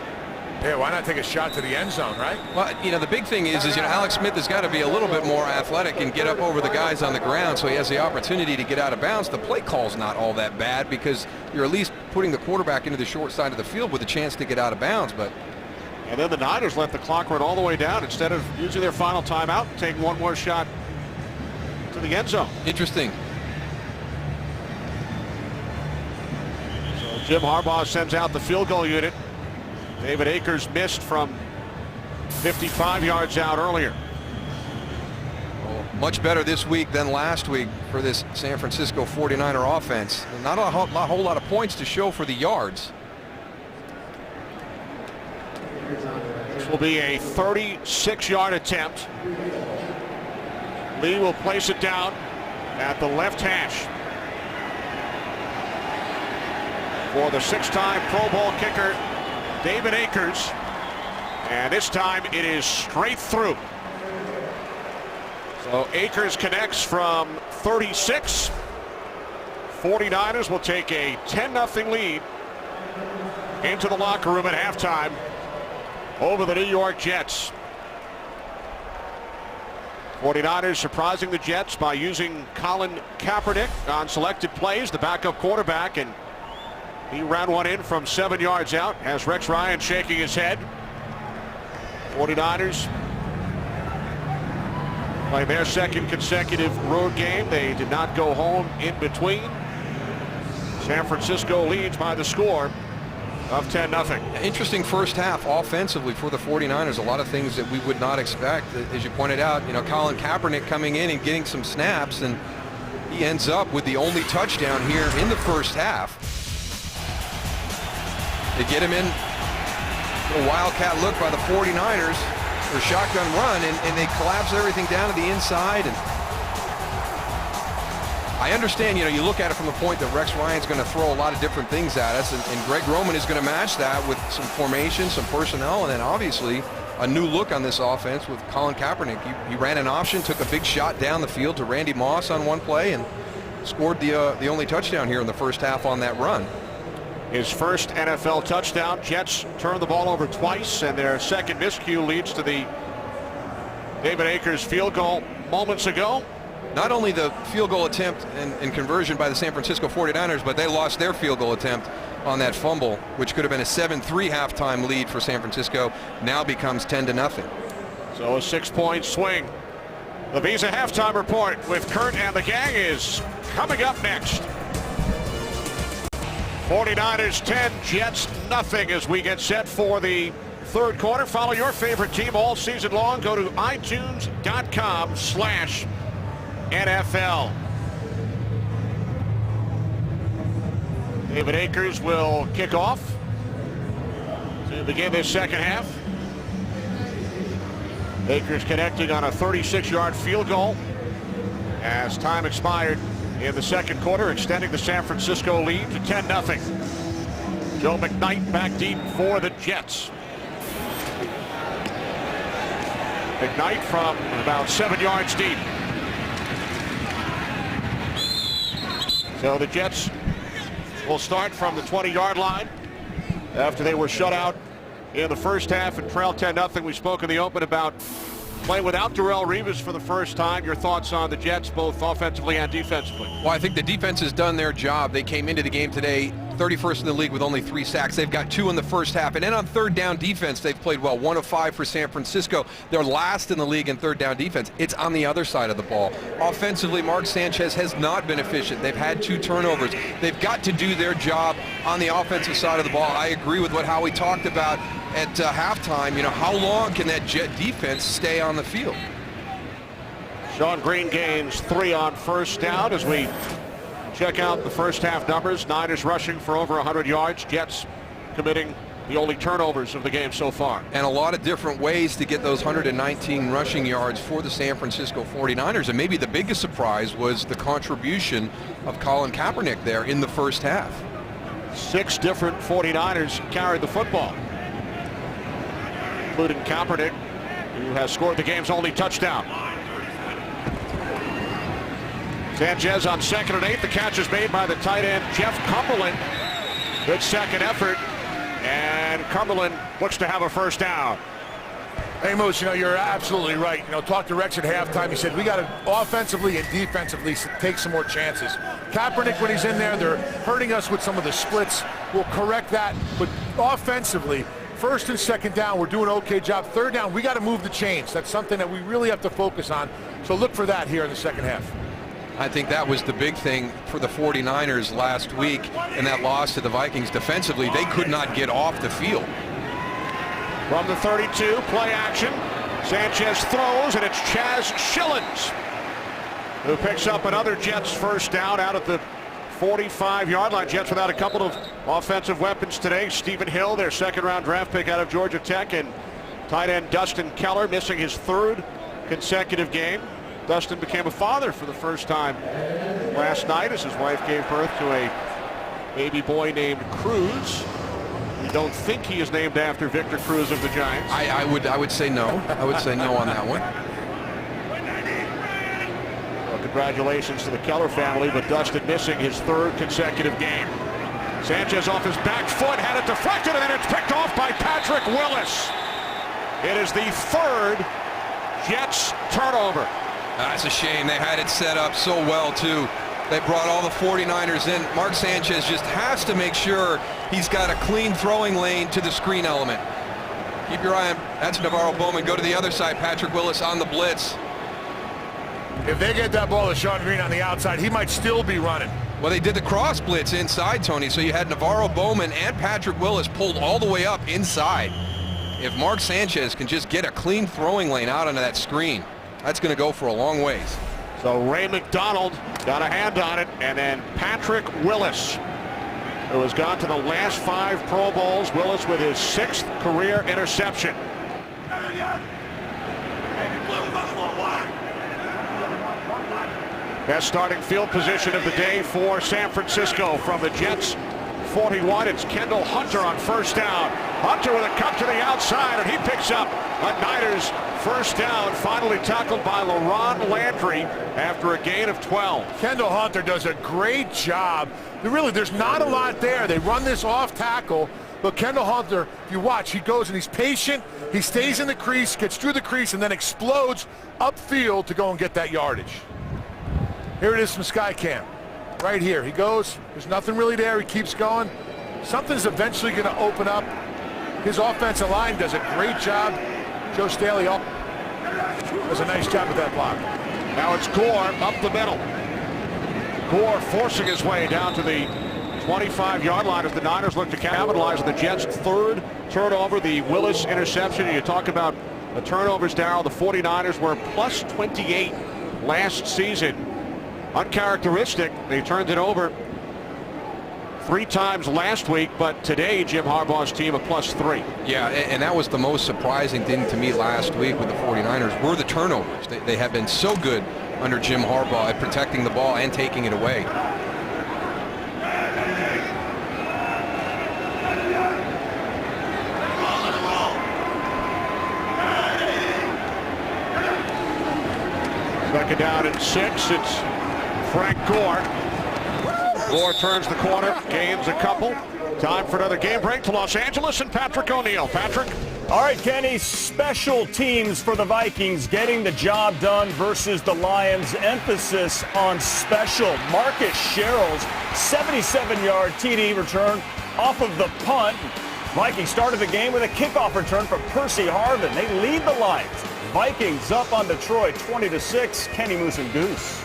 Yeah, why not take a shot to the end zone, right? Well, you know, the big thing is Alex Smith has got to be a little bit more athletic and get up over the guys on the ground so he has the opportunity to get out of bounds. The play call's not all that bad because you're at least putting the quarterback into the short side of the field with a chance to get out of bounds. And then the Niners let the clock run all the way down instead of using their final timeout, taking one more shot to the end zone. Interesting. So Jim Harbaugh sends out the field goal unit. David Akers missed from 55 yards out earlier. Well, much better this week than last week for this San Francisco 49er offense. Not a whole lot of points to show for the yards. This will be a 36-yard attempt. Lee will place it down at the left hash. For the 6-time Pro Bowl kicker, David Akers. And this time it is straight through. So Akers connects from 36. 49ers will take a 10-0 lead into the locker room at halftime over the New York Jets. 49ers surprising the Jets by using Colin Kaepernick on selected plays, the backup quarterback, and he ran one in from 7 yards out. Has Rex Ryan shaking his head. 49ers playing their second consecutive road game. They did not go home in between. San Francisco leads by the score of 10-0. Interesting first half offensively for the 49ers. A lot of things that we would not expect. As you pointed out, Colin Kaepernick coming in and getting some snaps, and he ends up with the only touchdown here in the first half. They get him in a wildcat look by the 49ers, or shotgun run, and they collapse everything down to the inside. And I understand, you look at it from the point that Rex Ryan's going to throw a lot of different things at us, and Greg Roman is going to match that with some formation, some personnel, and then obviously a new look on this offense with Colin Kaepernick. He ran an option, took a big shot down the field to Randy Moss on one play, and scored the only touchdown here in the first half on that run. His first NFL touchdown. Jets turned the ball over twice, and their second miscue leads to the David Akers field goal moments ago. Not only the field goal attempt and conversion by the San Francisco 49ers, but they lost their field goal attempt on that fumble, which could have been a 7-3 halftime lead for San Francisco. Now becomes 10-0. So a 6-point swing. The Visa halftime report with Kurt and the gang is coming up next. 49ers 10, Jets nothing as we get set for the third quarter. Follow your favorite team all season long. Go to itunes.com/NFL. David Akers will kick off to begin this second half. Akers connecting on a 36-yard field goal as time expired in the second quarter, extending the San Francisco lead to 10-0. Joe McKnight back deep for the Jets. McKnight from about 7 yards deep. So the Jets will start from the 20-yard line after they were shut out in the first half and trailed 10-0. We spoke in the open about playing without Darrelle Revis for the first time. Your thoughts on the Jets, both offensively and defensively? Well, I think the defense has done their job. They came into the game today 31st in the league with only 3 sacks. They've got 2 in the first half. And then on third down defense, they've played well. 1 of 5 for San Francisco. They're last in the league in third down defense. It's on the other side of the ball. Offensively, Mark Sanchez has not been efficient. They've had 2 turnovers. They've got to do their job on the offensive side of the ball. I agree with what Howie talked about at halftime. How long can that Jet defense stay on the field? Sean Green gains 3 on first down as we check out the first half numbers. Niners rushing for over 100 yards. Jets committing the only turnovers of the game so far. And a lot of different ways to get those 119 rushing yards for the San Francisco 49ers. And maybe the biggest surprise was the contribution of Colin Kaepernick there in the first half. 6 different 49ers carried the football, including Kaepernick, who has scored the game's only touchdown. Sanchez on 2nd and 8. The catch is made by the tight end, Jeff Cumberland. Good second effort, and Cumberland looks to have a first down. Hey, Moose, you're absolutely right. Talked to Rex at halftime. He said, we got to offensively and defensively take some more chances. Kaepernick, when he's in there, they're hurting us with some of the splits. We'll correct that. But offensively, first and second down, we're doing an okay job. Third down, we got to move the chains. That's something that we really have to focus on. So look for that here in the second half. I think that was the big thing for the 49ers last week in that loss to the Vikings. Defensively, they could not get off the field. From the 32, play action. Sanchez throws, and it's Chaz Schillens who picks up another Jets first down out at the 45-yard line. Jets without a couple of offensive weapons today. Stephen Hill, their second-round draft pick out of Georgia Tech, and tight end Dustin Keller missing his 3rd consecutive game. Dustin became a father for the first time last night as his wife gave birth to a baby boy named Cruz. You don't think he is named after Victor Cruz of the Giants? I would say no. I would say no on that one. Well, congratulations to the Keller family, but Dustin missing his 3rd consecutive game. Sanchez off his back foot, had it deflected, and then it's picked off by Patrick Willis. It is the 3rd Jets turnover. That's a shame. They had it set up so well, too. They brought all the 49ers in. Mark Sanchez just has to make sure he's got a clean throwing lane to the screen element. Keep your eye on, that's Navarro Bowman. Go to the other side. Patrick Willis on the blitz. If they get that ball to Sean Green on the outside, he might still be running. Well, they did the cross blitz inside, Tony, so you had Navarro Bowman and Patrick Willis pulled all the way up inside. If Mark Sanchez can just get a clean throwing lane out onto that screen, that's going to go for a long ways. So Ray McDonald got a hand on it, and then Patrick Willis, who has gone to the last 5 Pro Bowls. Willis with his 6th career interception. Best starting field position of the day for San Francisco from the Jets 41. It's Kendall Hunter on first down. Hunter with a cut to the outside, and he picks up a Niners first down, finally tackled by LaRon Landry after a gain of 12. Kendall Hunter does a great job. Really, there's not a lot there. They run this off tackle, but Kendall Hunter, if you watch, he goes and he's patient. He stays in the crease, gets through the crease, and then explodes upfield to go and get that yardage. Here it is from Skycam. Right here. He goes. There's nothing really there. He keeps going. Something's eventually going to open up. His offensive line does a great job. Joe Staley does a nice job with that block. Now it's Gore up the middle. Gore forcing his way down to the 25-yard line as the Niners look to capitalize on the Jets' 3rd turnover, the Willis interception. You talk about the turnovers, Darryl. The 49ers were plus 28 last season. Uncharacteristic. They turned it over 3 times last week, but today Jim Harbaugh's team a plus 3. Yeah, and that was the most surprising thing to me last week with the 49ers were the turnovers. They have been so good under Jim Harbaugh at protecting the ball and taking it away. Second down and 6. It's Frank Gore. Gore turns the corner, gains a couple. Time for another game break to Los Angeles and Patrick O'Neill. Patrick? All right, Kenny, special teams for the Vikings getting the job done versus the Lions. Emphasis on special. Marcus Sherrill's 77-yard TD return off of the punt. Vikings started the game with a kickoff return from Percy Harvin. They lead the Lions. Vikings up on Detroit 20-6. Kenny Moose and Goose.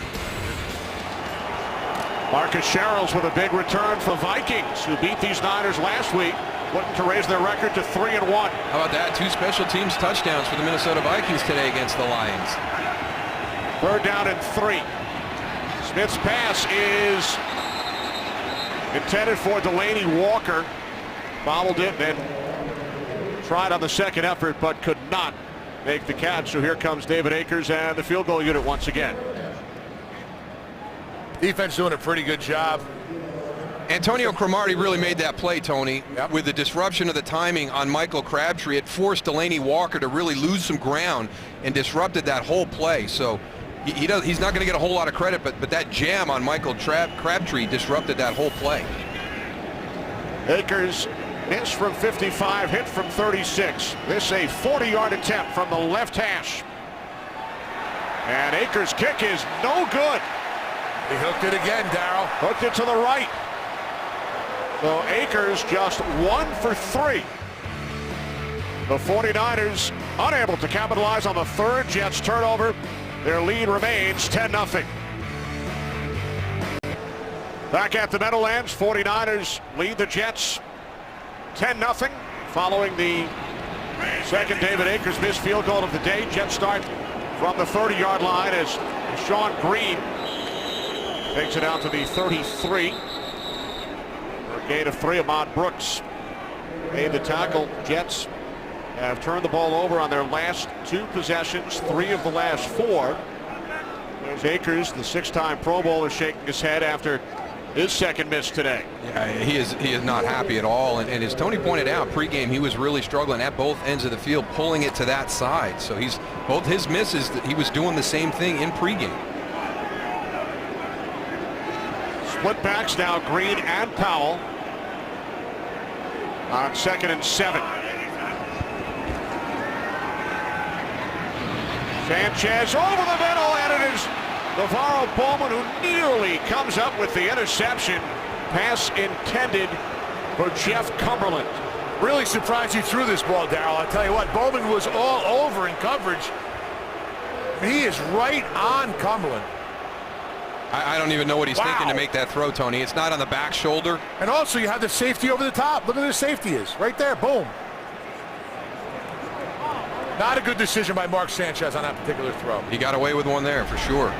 Marcus Sherrills with a big return for Vikings, who beat these Niners last week, looking to raise their record to 3-1. How about that? 2 special teams touchdowns for the Minnesota Vikings today against the Lions. 3rd down and 3. Smith's pass is intended for Delaney Walker. Fouled it, then tried on the second effort, but could not make the catch. So here comes David Akers and the field goal unit once again. Defense doing a pretty good job. Antonio Cromartie really made that play, Tony. Yep. With the disruption of the timing on Michael Crabtree, it forced Delaney Walker to really lose some ground and disrupted that whole play. So he's not going to get a whole lot of credit, but that jam on Michael Crabtree disrupted that whole play. Akers missed from 55, hit from 36. This a 40-yard attempt from the left hash. And Akers' kick is no good. He hooked it again, Darryl. Hooked it to the right. So Akers just 1 for 3. The 49ers unable to capitalize on the 3rd Jets turnover. Their lead remains 10-0. Back at the Meadowlands, 49ers lead the Jets 10-0 following the second David Akers missed field goal of the day. Jets start from the 30-yard line as Sean Green takes it out to the 33. For a gain of 3, Ahmad Brooks made the tackle. Jets have turned the ball over on their last 2 possessions, 3 of the last 4. There's Akers, the 6-time Pro Bowler, shaking his head after his second miss today. Yeah, he is not happy at all. And as Tony pointed out, pregame, he was really struggling at both ends of the field, pulling it to that side. So both his misses, he was doing the same thing in pregame. Split backs now, Green and Powell on 2nd and 7. Sanchez over the middle, and it is Navarro Bowman who nearly comes up with the interception. Pass intended for Jeff Cumberland. Really surprised he threw this ball, Darryl. I'll tell you what, Bowman was all over in coverage. He is right on Cumberland. I don't even know what he's thinking to make that throw, Tony. It's not on the back shoulder. And also, you have the safety over the top. Look at where the safety is. Right there. Boom. Not a good decision by Mark Sanchez on that particular throw. He got away with one there, for sure.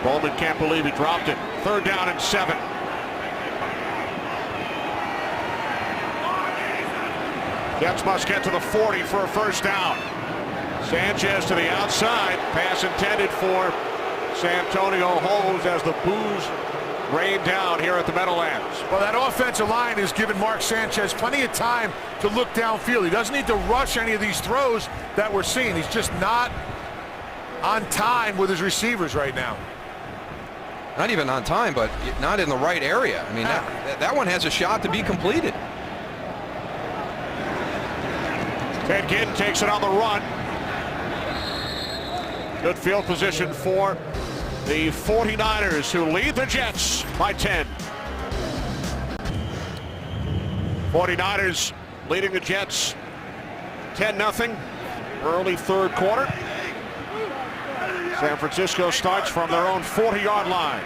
Bowman can't believe he dropped it. 3rd down and 7. Jets must get to the 40 for a 1st down. Sanchez to the outside. Pass intended for Santonio Holmes as the boos rain down here at the Meadowlands. Well, that offensive line is giving Mark Sanchez plenty of time to look downfield. He doesn't need to rush any of these throws that we're seeing. He's just not on time with his receivers right now. Not even on time, but not in the right area. I mean, that one has a shot to be completed. Ted Ginn takes it on the run. Good field position for the 49ers, who lead the Jets by 10. 49ers leading the Jets 10-0. Early 3rd quarter. San Francisco starts from their own 40-yard line.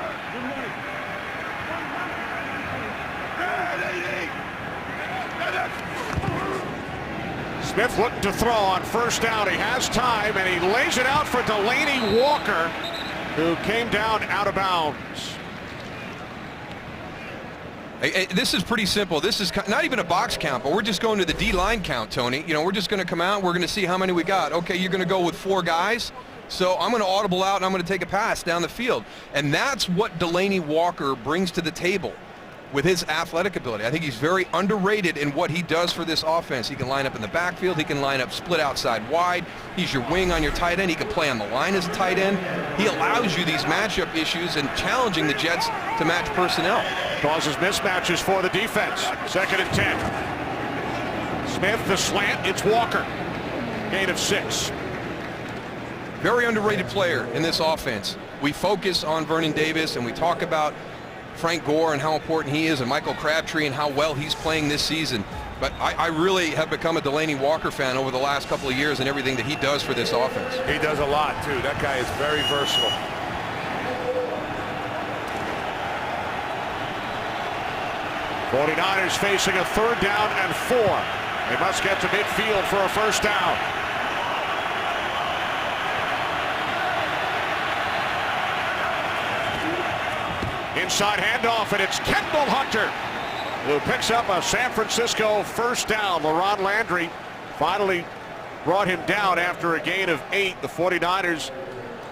Smith looking to throw on 1st down. He has time, and he lays it out for Delanie Walker, who came down out of bounds. Hey, this is pretty simple. This is not even a box count, but we're just going to the D-line count, Tony. You know, we're just going to come out. We're going to see how many we got. Okay, you're going to go with 4 guys. So I'm going to audible out, and I'm going to take a pass down the field. And that's what Delanie Walker brings to the table with his athletic ability. I think he's very underrated in what he does for this offense. He can line up in the backfield. He can line up split outside wide. He's your wing on your tight end. He can play on the line as a tight end. He allows you these matchup issues and challenging the Jets to match personnel. Causes mismatches for the defense. 2nd and 10. Smith, the slant. It's Walker. Gain of 6. Very underrated player in this offense. We focus on Vernon Davis, and we talk about Frank Gore and how important he is, and Michael Crabtree and how well he's playing this season. But I really have become a Delanie Walker fan over the last couple of years and everything that he does for this offense. He does a lot, too. That guy is very versatile. '49ers facing a 3rd down and 4. They must get to midfield for a 1st down. Inside handoff, and it's Kendall Hunter who picks up a San Francisco 1st down. LaRon Landry finally brought him down after a gain of 8. The 49ers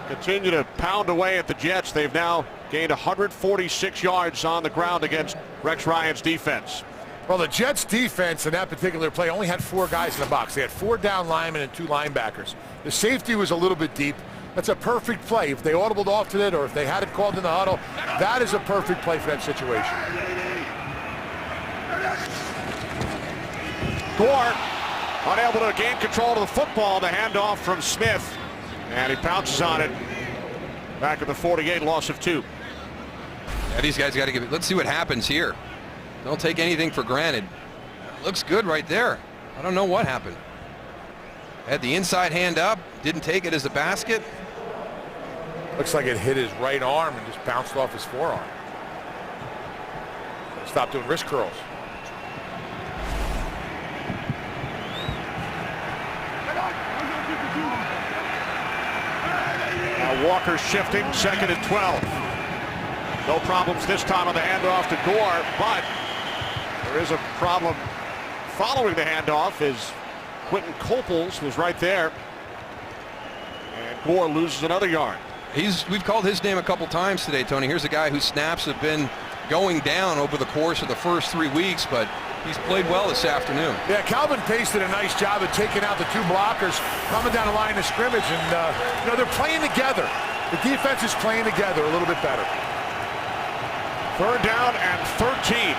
continue to pound away at the Jets. They've now gained 146 yards on the ground against Rex Ryan's defense. Well, the Jets defense in that particular play only had 4 guys in the box. They had 4 down linemen and 2 linebackers. The safety was a little bit deep. That's a perfect play. If they audibled off to it, or if they had it called in the huddle, that is a perfect play for that situation. Gore unable to gain control of the football. The handoff from Smith, and he pounces on it. Back at the 48, loss of 2. Yeah, these guys got to give it. Let's see what happens here. Don't take anything for granted. Looks good right there. I don't know what happened. Had the inside hand up, didn't take it as a basket. Looks like it hit his right arm and just bounced off his forearm. Stop doing wrist curls. Now Walker shifting, 2nd and 12. No problems this time on the handoff to Gore, but there is a problem following the handoff as Quentin Coples was right there, and Gore loses another yard. We've called his name a couple times today, Tony. Here's a guy whose snaps have been going down over the course of the first 3 weeks, but he's played well this afternoon. Yeah, Calvin Pace did a nice job of taking out the 2 blockers coming down the line of scrimmage, and you know, they're playing together. The defense is playing together a little bit better. 3rd down and 13.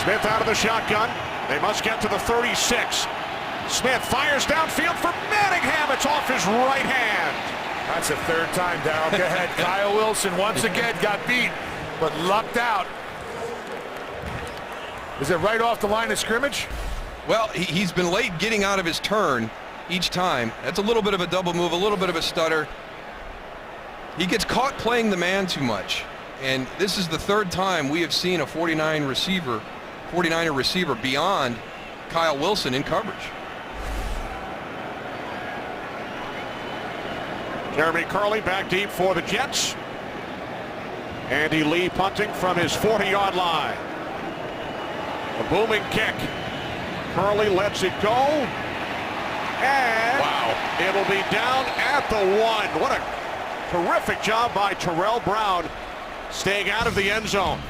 Smith out of the shotgun. They must get to the 36. Smith fires downfield for Manningham. It's off his right hand. That's the 3rd time, Darryl. Go ahead. Kyle Wilson once again got beat, but lucked out. Is it right off the line of scrimmage? Well, he's been late getting out of his turn each time. That's a little bit of a double move, a little bit of a stutter. He gets caught playing the man too much. And this is the third time we have seen a 49er receiver beyond Kyle Wilson in coverage. Jeremy Curley back deep for the Jets. Andy Lee punting from his 40-yard line. A booming kick. Curley lets it go. And wow, it'll be down at the 1. What a terrific job by Terrell Brown staying out of the end zone.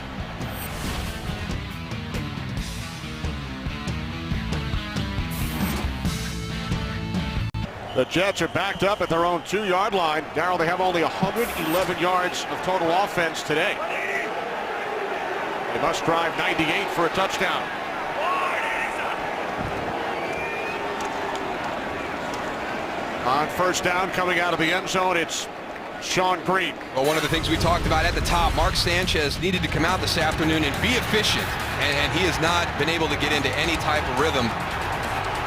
The Jets are backed up at their own 2-yard line. Darryl, they have only 111 yards of total offense today. They must drive 98 for a touchdown. On first down, coming out of the end zone, it's Sean Green. Well, one of the things we talked about at the top, Mark Sanchez needed to come out this afternoon and be efficient, and he has not been able to get into any type of rhythm.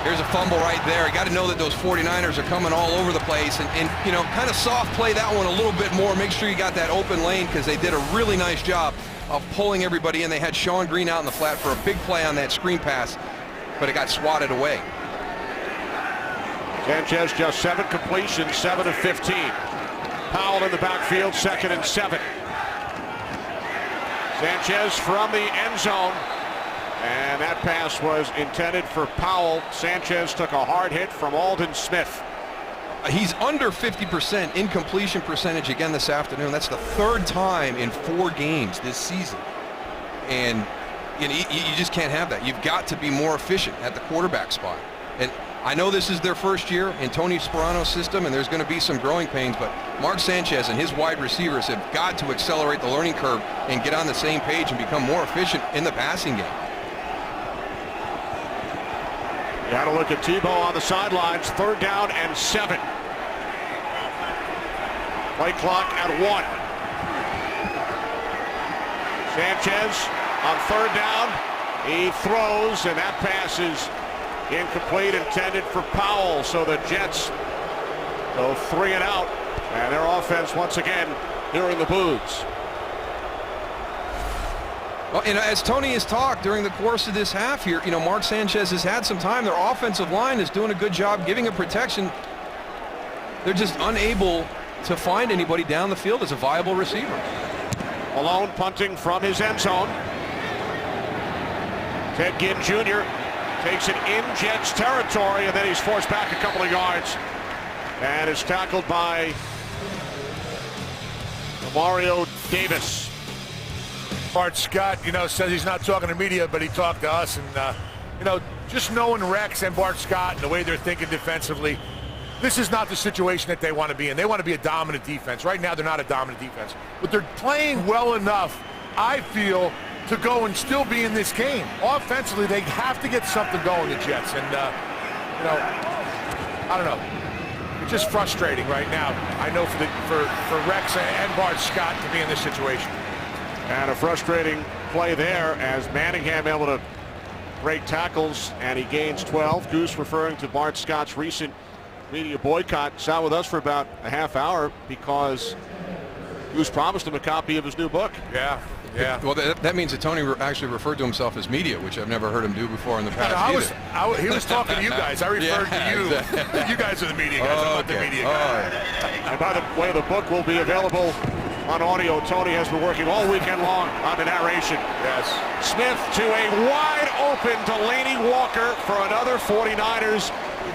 Here's a fumble right there. You got to know that those 49ers are coming all over the place, and you know, kind of soft play that one a little bit more. Make sure you got that open lane, because they did a really nice job of pulling everybody in. They had Sean Green out in the flat for a big play on that screen pass, but it got swatted away. Sanchez just 7 completions, 7 of 15. Powell in the backfield, 2nd and 7. Sanchez from the end zone. And that pass was intended for Powell. Sanchez took a hard hit from Aldon Smith. He's under 50% incompletion percentage again this afternoon. That's the 3rd time in 4 games this season. And you know, you just can't have that. You've got to be more efficient at the quarterback spot. And I know this is their first year in Tony Sparano's system, and there's going to be some growing pains, but Mark Sanchez and his wide receivers have got to accelerate the learning curve and get on the same page and become more efficient in the passing game. Got to look at Tebow on the sidelines. 3rd down and 7. Play clock at 1. Sanchez on 3rd down. He throws, and that pass is incomplete, intended for Powell. So the Jets go 3 and out, and their offense once again hearing the boos. Well, and as Tony has talked during the course of this half here, you know, Mark Sanchez has had some time. Their offensive line is doing a good job giving a protection. They're just unable to find anybody down the field as a viable receiver. Malone punting from his end zone. Ted Ginn Jr. takes it in Jets territory, and then he's forced back a couple of yards and is tackled by Mario Davis. Bart Scott, you know, says he's not talking to media, but he talked to us. And, you know, just knowing Rex and Bart Scott and the way they're thinking defensively, this is not the situation that they want to be in. They want to be a dominant defense. Right now, they're not a dominant defense. But they're playing well enough, I feel, to go and still be in this game. Offensively, they have to get something going, the Jets. And, you know, I don't know. It's just frustrating right now, I know, for Rex and Bart Scott to be in this situation. And a frustrating play there as Manningham able to break tackles, and he gains 12. Goose referring to Bart Scott's recent media boycott. Sat with us for about a half hour because Goose promised him a copy of his new book. Yeah. Well, that means that Tony actually referred to himself as media, which I've never heard him do before in the past. He was talking to you guys. I referred to you. Exactly. You guys are the media guys. I'm not the media guy. And by the way, the book will be available on audio. Tony has been working all weekend long on the narration. Yes. Smith to a wide open Delaney Walker for another 49ers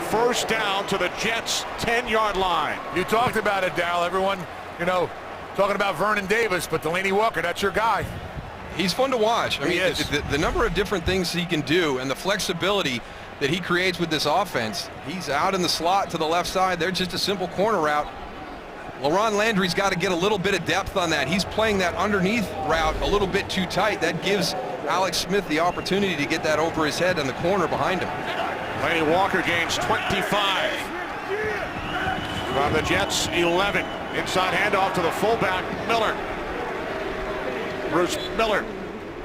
first down to the Jets 10-yard line. You talked about it, Dal. Everyone, you know, talking about Vernon Davis, but Delaney Walker, that's your guy. He's fun to watch. I mean, he is. The number of different things he can do and the flexibility that he creates with this offense. He's out in the slot to the left side. They're just a simple corner route. LaRon Landry's got to get a little bit of depth on that. He's playing that underneath route a little bit too tight. That gives Alex Smith the opportunity to get that over his head and the corner behind him. Delaney Walker gains 25. From the Jets, 11. Inside handoff to the fullback, Miller. Bruce Miller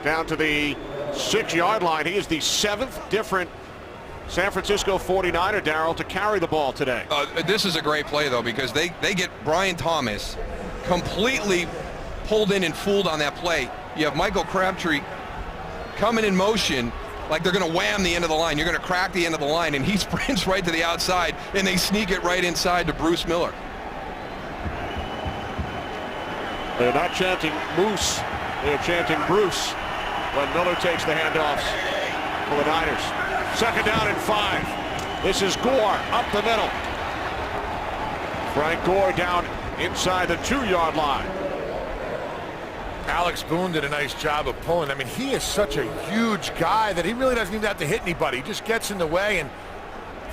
down to the 6-yard line. He is the 7th different San Francisco 49er, Darryl, to carry the ball today. This is a great play, though, because they get Brian Thomas completely pulled in and fooled on that play. You have Michael Crabtree coming in motion like they're going to wham the end of the line. You're going to crack the end of the line, and he sprints right to the outside, and they sneak it right inside to Bruce Miller. They're not chanting Moose. They're chanting Bruce when Miller takes the handoffs for the Niners. 2nd down and 5. This is Gore up the middle. Frank Gore down inside the 2-yard line. Alex Boone did a nice job of pulling. I mean, he is such a huge guy that he really doesn't even have to hit anybody. He just gets in the way, and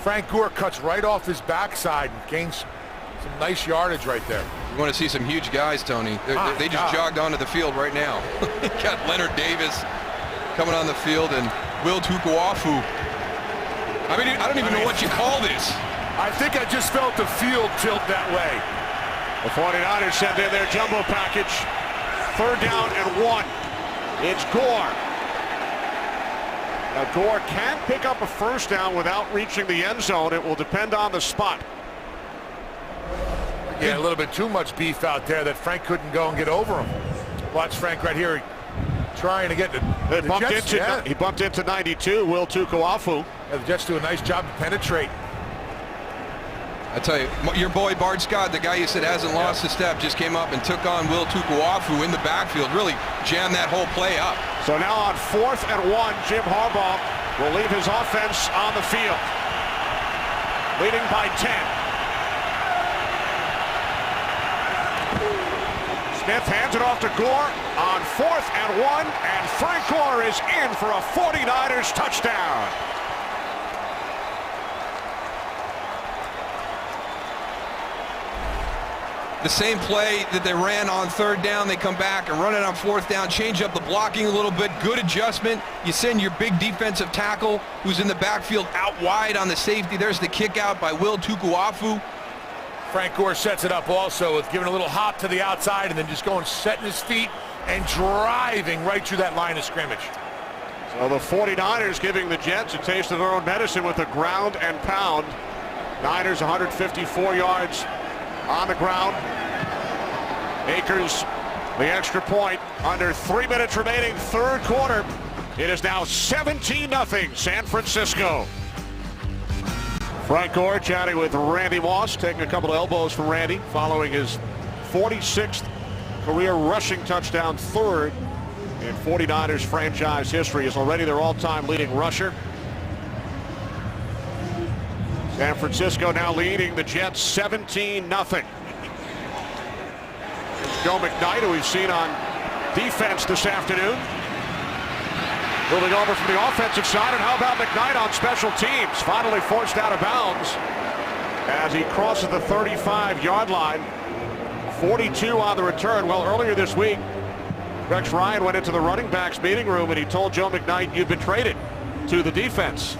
Frank Gore cuts right off his backside and gains some nice yardage right there. You want to see some huge guys, Tony. They just jogged onto the field right now. Got Leonard Davis coming on the field and Will Tukuafu. I mean, I don't even know what you call this. I think I just felt the field tilt that way. The 49ers send in their jumbo package. 3rd down and 1. It's Gore. Now Gore can pick up a 1st down without reaching the end zone. It will depend on the spot. Yeah, a little bit too much beef out there that Frank couldn't go and get over him. Watch Frank right here trying to get the Jets. He bumped into 92, Will Tukuafu. Yeah, the Jets do a nice job to penetrate. I tell you, your boy Bart Scott, the guy you said hasn't lost a step, just came up and took on Will Tukuafu in the backfield, really jammed that whole play up. So now on 4th and 1, Jim Harbaugh will leave his offense on the field, leading by 10. Smith hands it off to Gore on 4th and 1, and Frank Gore is in for a 49ers touchdown. The same play that they ran on 3rd down, they come back and run it on 4th down, change up the blocking a little bit, good adjustment. You send your big defensive tackle who's in the backfield out wide on the safety. There's the kick out by Will Tukuafu. Frank Gore sets it up also with giving a little hop to the outside and then just going, setting his feet and driving right through that line of scrimmage. So the 49ers giving the Jets a taste of their own medicine with a ground and pound. Niners 154 yards on the ground. Akers, the extra point, under 3 minutes remaining, 3rd quarter. It is now 17-0 San Francisco. Frank Gore chatting with Randy Moss, taking a couple of elbows from Randy following his 46th career rushing touchdown, 3rd in 49ers franchise history. Is already their all-time leading rusher. San Francisco now leading the Jets 17-0. Joe McKnight, who we've seen on defense this afternoon. Moving over from the offensive side, and how about McKnight on special teams? Finally forced out of bounds as he crosses the 35-yard line. 42 on the return. Well, earlier this week, Rex Ryan went into the running backs meeting room and he told Joe McKnight, "You've been traded to the defense."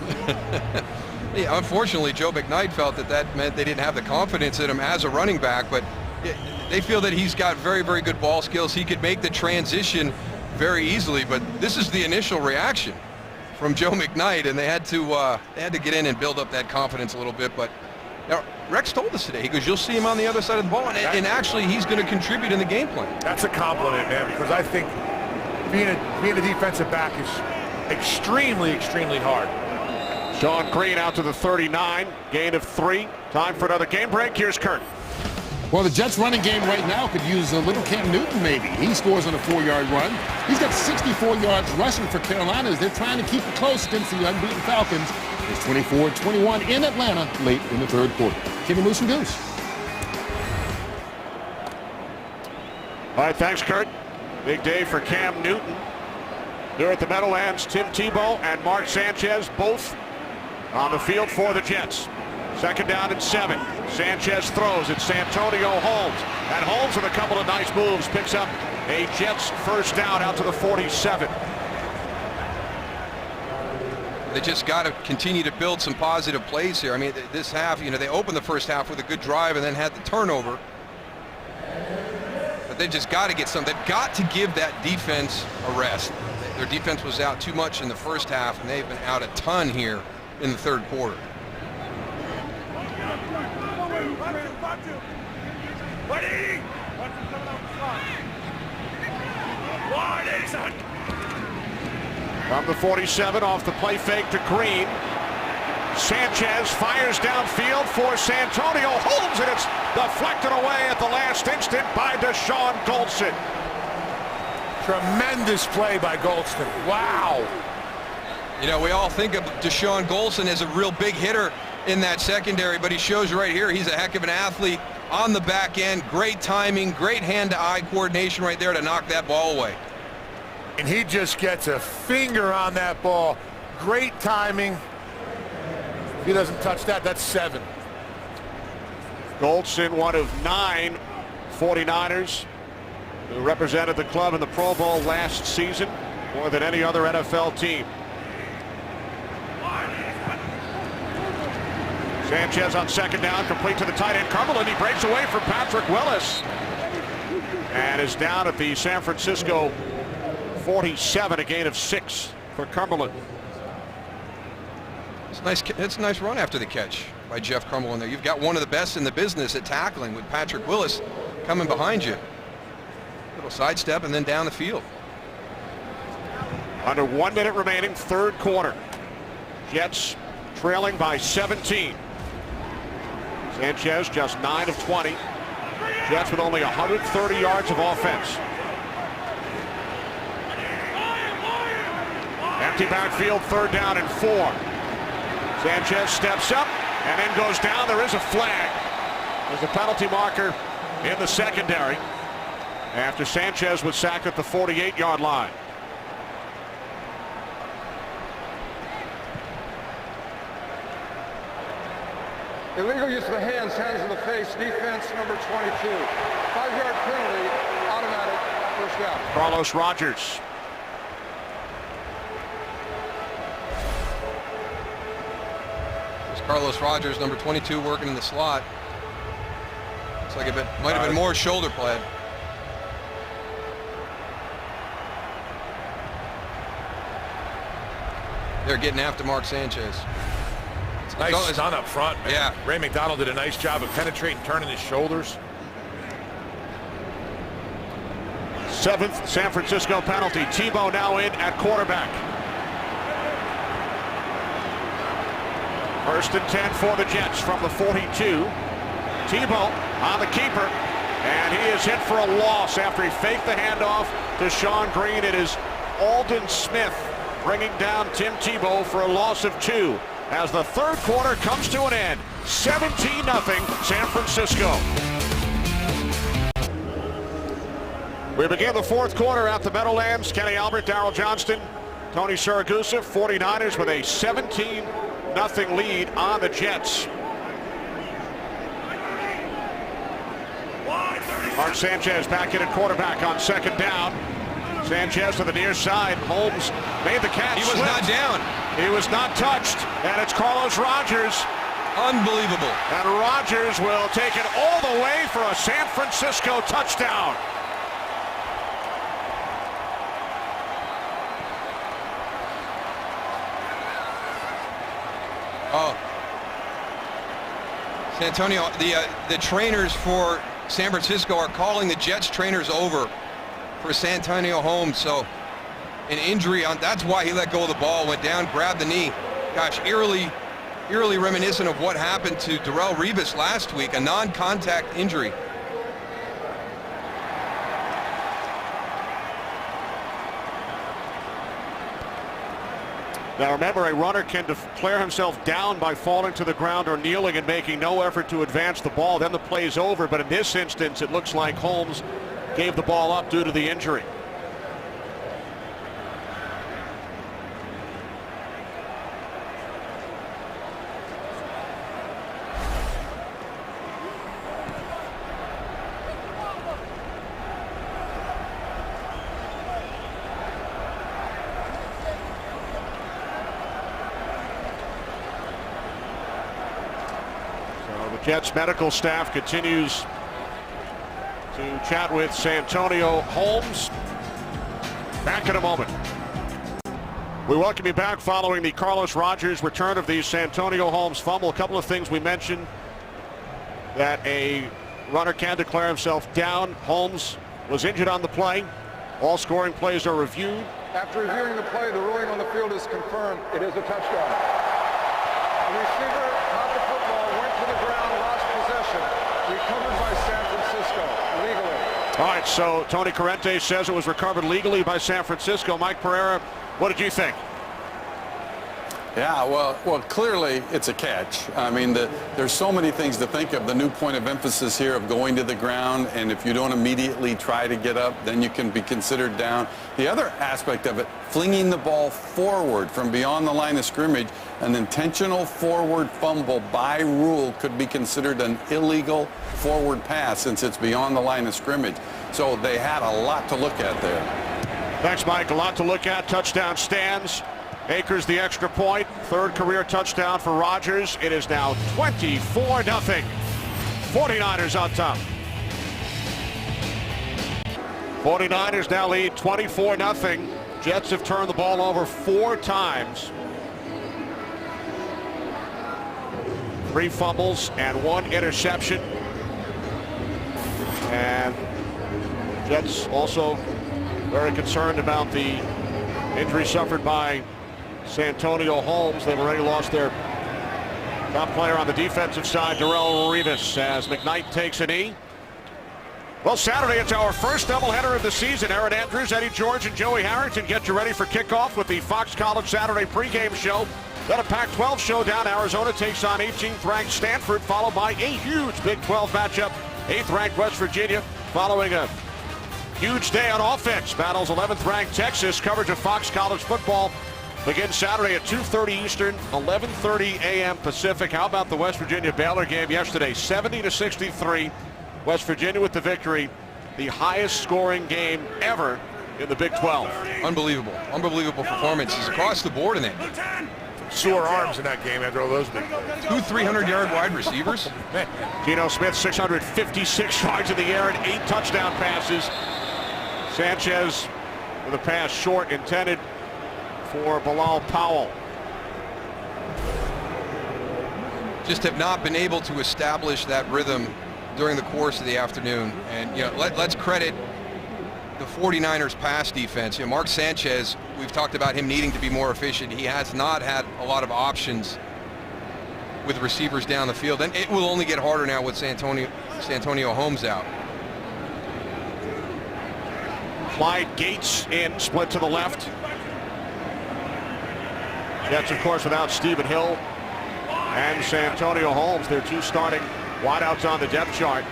Yeah, unfortunately, Joe McKnight felt that meant they didn't have the confidence in him as a running back, but they feel that he's got very, very good ball skills. He could make the transition very easily, but this is the initial reaction from Joe McKnight, and they had to get in and build up that confidence a little bit. But now, Rex told us today, he goes, "You'll see him on the other side of the ball," and actually he's going to contribute in the game plan. That's a compliment, man, because I think being a defensive back is extremely, extremely hard. Sean Green out to the 39, gain of 3. Time for another game break. Here's Kurt. Well, the Jets running game right now could use a little Cam Newton maybe. He scores on a 4-yard run. He's got 64 yards rushing for Carolina as they're trying to keep it close against the unbeaten Falcons. It's 24-21 in Atlanta late in the 3rd quarter. Kenny Moose and Goose. All right, thanks, Kurt. Big day for Cam Newton. There at the Meadowlands, Tim Tebow and Mark Sanchez both on the field for the Jets. 2nd down and 7. Sanchez throws. It's Santonio Holmes. And Holmes with a couple of nice moves picks up a Jets 1st down out to the 47. They just got to continue to build some positive plays here. I mean, this half, they opened the 1st half with a good drive and then had the turnover. But they just got to get some. They've got to give that defense a rest. Their defense was out too much in the first half, and they've been out a ton here in the third quarter. From the 47, off the play fake to Green. Sanchez fires downfield for Santonio Holmes, and it's deflected away at the last instant by Deshaun Golson. Tremendous play by Golston. Wow. You know, we all think of Deshaun Golson as a real big hitter in that secondary, but he shows right here he's a heck of an athlete on the back end. Great timing, great hand-to-eye coordination right there to knock that ball away. And he just gets a finger on that ball. Great timing. If he doesn't touch that, that's 7. Golson, one of 9 49ers who represented the club in the Pro Bowl last season, more than any other NFL team. Sanchez on second down, complete to the tight end Cumberland. He breaks away from Patrick Willis and is down at the San Francisco 47, a gain of 6 for Cumberland. It's a nice run after the catch by Jeff Cumberland there. You've got one of the best in the business at tackling with Patrick Willis coming behind you. Little sidestep and then down the field. Under 1 minute remaining, third quarter. Jets trailing by 17. Sanchez just 9 of 20. Jets with only 130 yards of offense. Empty backfield, third down and 4. Sanchez steps up and then goes down. There is a flag. There's a penalty marker in the secondary after Sanchez was sacked at the 48-yard line. Illegal use of the hands, hands in the face, defense number 22. 5-yard penalty, automatic, first down. Carlos Rogers. There's Carlos Rogers, number 22, working in the slot. Looks like it might have been more shoulder pad. They're getting after Mark Sanchez. Nice stun up front, man. Yeah. Ray McDonald did a nice job of penetrating, turning his shoulders. 7th San Francisco penalty. Tebow now in at quarterback. 1st and 10 for the Jets from the 42. Tebow on the keeper, and he is hit for a loss after he faked the handoff to Sean Green. It is Aldon Smith bringing down Tim Tebow for a loss of 2. As the third quarter comes to an end, 17-0 San Francisco. We begin the fourth quarter at the Meadowlands. Kenny Albert, Darryl Johnston, Tony Siragusa, 49ers with a 17-0 lead on the Jets. Mark Sanchez back in at quarterback on second down. Sanchez to the near side. Holmes made the catch. He was not down. He was not touched, and it's Carlos Rogers. Unbelievable. And Rogers will take it all the way for a San Francisco touchdown. Oh. Santonio, the trainers for San Francisco are calling the Jets trainers over for Santonio Holmes. So an injury on, that's why he let go of the ball, went down, grabbed the knee. Gosh, eerily reminiscent of what happened to Darrelle Revis last week, a non-contact injury. Now remember, a runner can declare himself down by falling to the ground or kneeling and making no effort to advance the ball. Then the play's over, but in this instance, it looks like Holmes gave the ball up due to the injury. Jets medical staff continues to chat with Santonio Holmes. Back in a moment. We welcome you back following the Carlos Rogers return of the Santonio Holmes fumble. A couple of things we mentioned, that a runner can declare himself down. Holmes was injured on the play. All scoring plays are reviewed. After reviewing the play, the ruling on the field is confirmed. It is a touchdown. The receiver caught the football, went to the ground, lost possession. Recovered by San Francisco legally. All right, so Tony Corrente says it was recovered legally by San Francisco. Mike Pereira, what did you think? Yeah, well, clearly it's a catch. I mean, there's so many things to think of. The new point of emphasis here of going to the ground, and if you don't immediately try to get up, then you can be considered down. The other aspect of it, flinging the ball forward from beyond the line of scrimmage, an intentional forward fumble by rule could be considered an illegal forward pass since it's beyond the line of scrimmage. So they had a lot to look at there. Thanks, Mike. A lot to look at. Touchdown stands. Akers the extra point. Third career touchdown for Rodgers. It is now 24-0. 49ers on top. 49ers now lead 24-0. Jets have turned the ball over 4 times. 3 fumbles and 1 interception. And Jets also very concerned about the injury suffered by Santonio Holmes. They've already lost their top player on the defensive side, Darrelle Revis, as McKnight takes a knee. Well, Saturday, it's our first doubleheader of the season. Aaron Andrews, Eddie George, and Joey Harrington get you ready for kickoff with the Fox College Saturday pregame show. Then a Pac-12 showdown. Arizona takes on 18th-ranked Stanford, followed by a huge Big 12 matchup. 8th-ranked West Virginia, following a huge day on offense. Battles 11th-ranked Texas. Coverage of Fox College football begins Saturday at 2:30 Eastern, 11:30 a.m. Pacific. How about the West Virginia-Baylor game yesterday? 70-63. West Virginia with the victory. The highest scoring game ever in the Big 12. Unbelievable. Unbelievable performances across the board in it. Sore arms in that game after all those big plays. 2 300-yard wide receivers. Geno Smith, 656 yards in the air and 8 touchdown passes. Sanchez with a pass short intended for Bilal Powell. Just have not been able to establish that rhythm during the course of the afternoon. And, you know, let's credit the 49ers pass defense. You know, Mark Sanchez, we've talked about him needing to be more efficient. He has not had a lot of options with receivers down the field. And it will only get harder now with Santonio Holmes out. Clyde Gates in, split to the left. Jets, of course, without Stephen Hill and Santonio Holmes. They're 2 starting wideouts on the depth chart.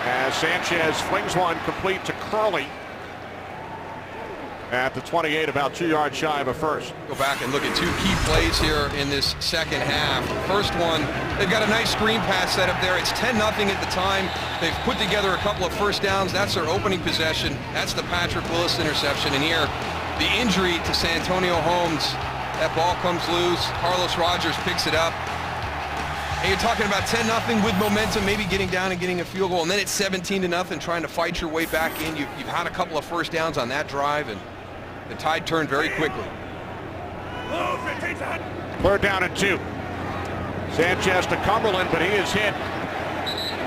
As Sanchez flings one complete to Curley at the 28, about 2 yards shy of a first. Go back and look at 2 key plays here in this second half. First one, they've got a nice screen pass set up there. It's 10-0 at the time. They've put together a couple of first downs. That's their opening possession. That's the Patrick Willis interception. And here, the injury to Santonio Holmes. That ball comes loose. Carlos Rogers picks it up. And you're talking about 10-0 with momentum, maybe getting down and getting a field goal. And then it's 17-0, trying to fight your way back in. You've had a couple of first downs on that drive, and the tide turned very quickly. 3rd down and 2. Sanchez to Cumberland, but he is hit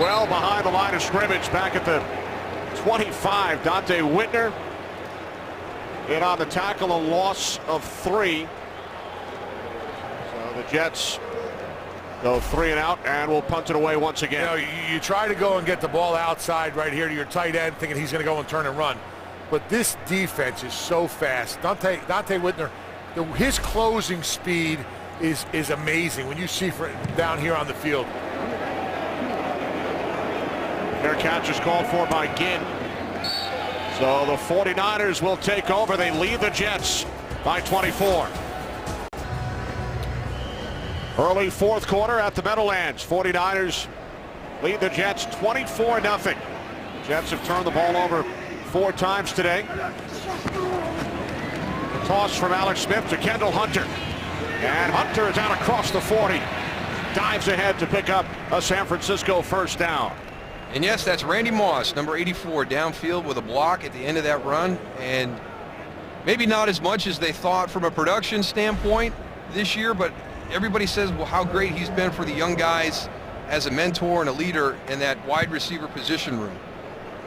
well behind the line of scrimmage back at the 25. Dante Whitner in on the tackle, a loss of 3. So the Jets go 3 and out, and we'll punt it away once again. You know, you try to go and get the ball outside right here to your tight end, thinking he's going to go and turn and run. But this defense is so fast. Dante Whitner, his closing speed is amazing when you see down here on the field. Their catch is called for by Ginn. So the 49ers will take over. They lead the Jets by 24. Early 4th quarter at the Meadowlands. 49ers lead the Jets 24-0. Jets have turned the ball over 4 times today. The toss from Alex Smith to Kendall Hunter. And Hunter is out across the 40. Dives ahead to pick up a San Francisco first down. And yes, that's Randy Moss, number 84, downfield with a block at the end of that run. And maybe not as much as they thought from a production standpoint this year, but everybody says, well, how great he's been for the young guys as a mentor and a leader in that wide receiver position room.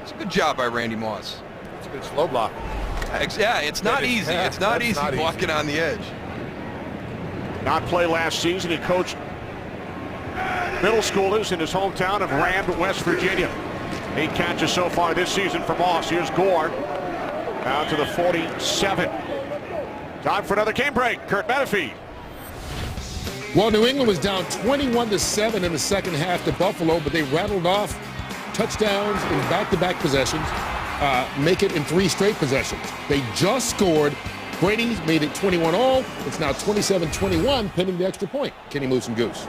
It's a good job by Randy Moss. It's a good slow block. Yeah, it's not easy. Yeah, it's not that's easy not easy. blocking on the edge. Not play last season. He coached middle schoolers in his hometown of Rand, West Virginia. 8 catches so far this season for Moss. Here's Gore down to the 47. Time for another game break. Kurt Menefee. Well, New England was down 21-7 in the second half to Buffalo, but they rattled off touchdowns in back-to-back possessions, make it in 3 straight possessions. They just scored. Brady's made it 21-all. It's now 27-21, pending the extra point. Kenny Moose and Goose.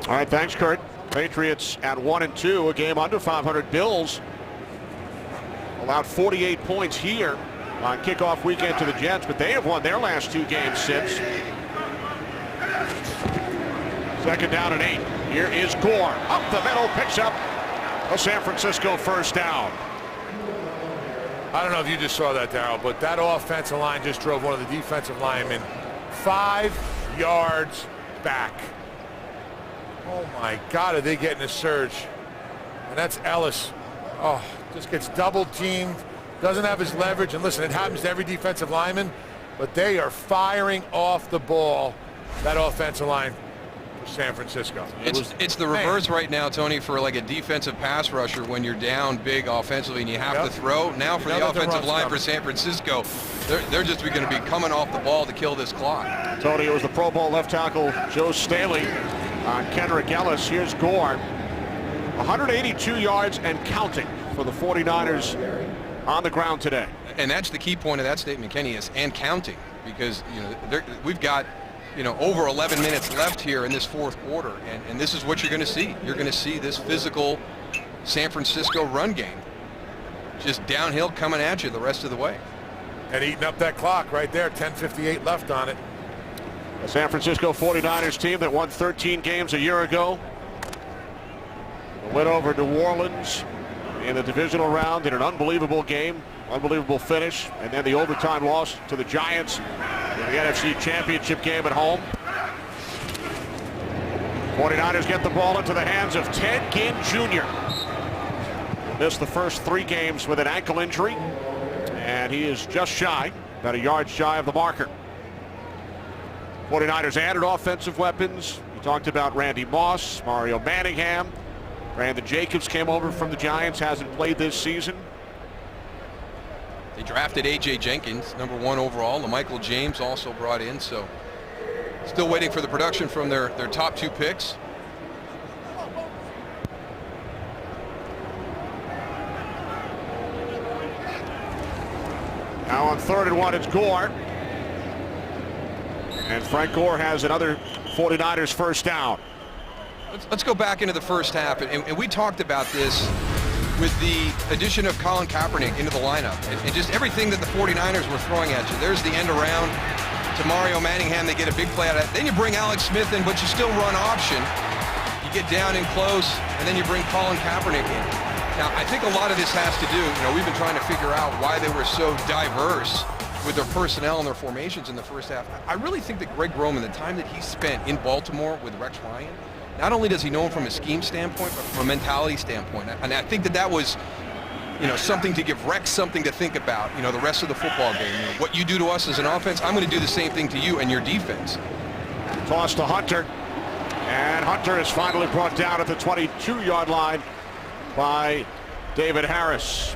All right, thanks, Kurt. Patriots at 1-2, a game under 500. Bills allowed 48 points here on kickoff weekend to the Jets, but they have won their last 2 games since. Second down and 8. Here is Gore. Up the middle, picks up a San Francisco first down. I don't know if you just saw that, Darryl, but that offensive line just drove one of the defensive linemen 5 yards back. Oh my God, are they getting a surge? And that's Ellis. Oh, just gets double teamed, doesn't have his leverage. And listen, it happens to every defensive lineman, but they are firing off the ball, that offensive line for San Francisco. It's the reverse right now, Tony, for like a defensive pass rusher when you're down big offensively and you have to throw. Now for the offensive line for San Francisco, they're just going to be coming off the ball to kill this clock. Tony, it was the Pro Bowl left tackle Joe Staley on Kendrick Ellis. Here's Gore. 182 yards and counting for the 49ers on the ground today. And that's the key point of that statement, Kenny, is and counting, because we've got over 11 minutes left here in this fourth quarter, and this is what you're going to see. You're going to see this physical San Francisco run game just downhill coming at you the rest of the way. And eating up that clock right there, 10:58 left on it. The San Francisco 49ers team that won 13 games a year ago. The win over New Orleans in the divisional round in an unbelievable game, unbelievable finish, and then the overtime loss to the Giants in the NFC Championship game at home. 49ers get the ball into the hands of Ted Ginn Jr. Missed the first 3 games with an ankle injury, and he is just shy, about a yard shy of the marker. 49ers added offensive weapons. We talked about Randy Moss, Mario Manningham. Brandon Jacobs came over from the Giants, hasn't played this season. They drafted A.J. Jenkins, #1 overall. LaMichael James also brought in, so still waiting for the production from their top 2 picks. Now on 3rd and 1, it's Gore. And Frank Gore has another 49ers first down. Let's go back into the first half, and we talked about this with the addition of Colin Kaepernick into the lineup, and just everything that the 49ers were throwing at you. There's the end around to Mario Manningham. They get a big play out of that. Then you bring Alex Smith in, but you still run option. You get down in close, and then you bring Colin Kaepernick in. Now, I think a lot of this has to do, we've been trying to figure out why they were so diverse with their personnel and their formations in the first half. I really think that Greg Roman, the time that he spent in Baltimore with Rex Ryan, not only does he know him from a scheme standpoint, but from a mentality standpoint. And I think that was, something to give Rex something to think about, the rest of the football game. What you do to us as an offense, I'm going to do the same thing to you and your defense. Toss to Hunter. And Hunter is finally brought down at the 22-yard line by David Harris.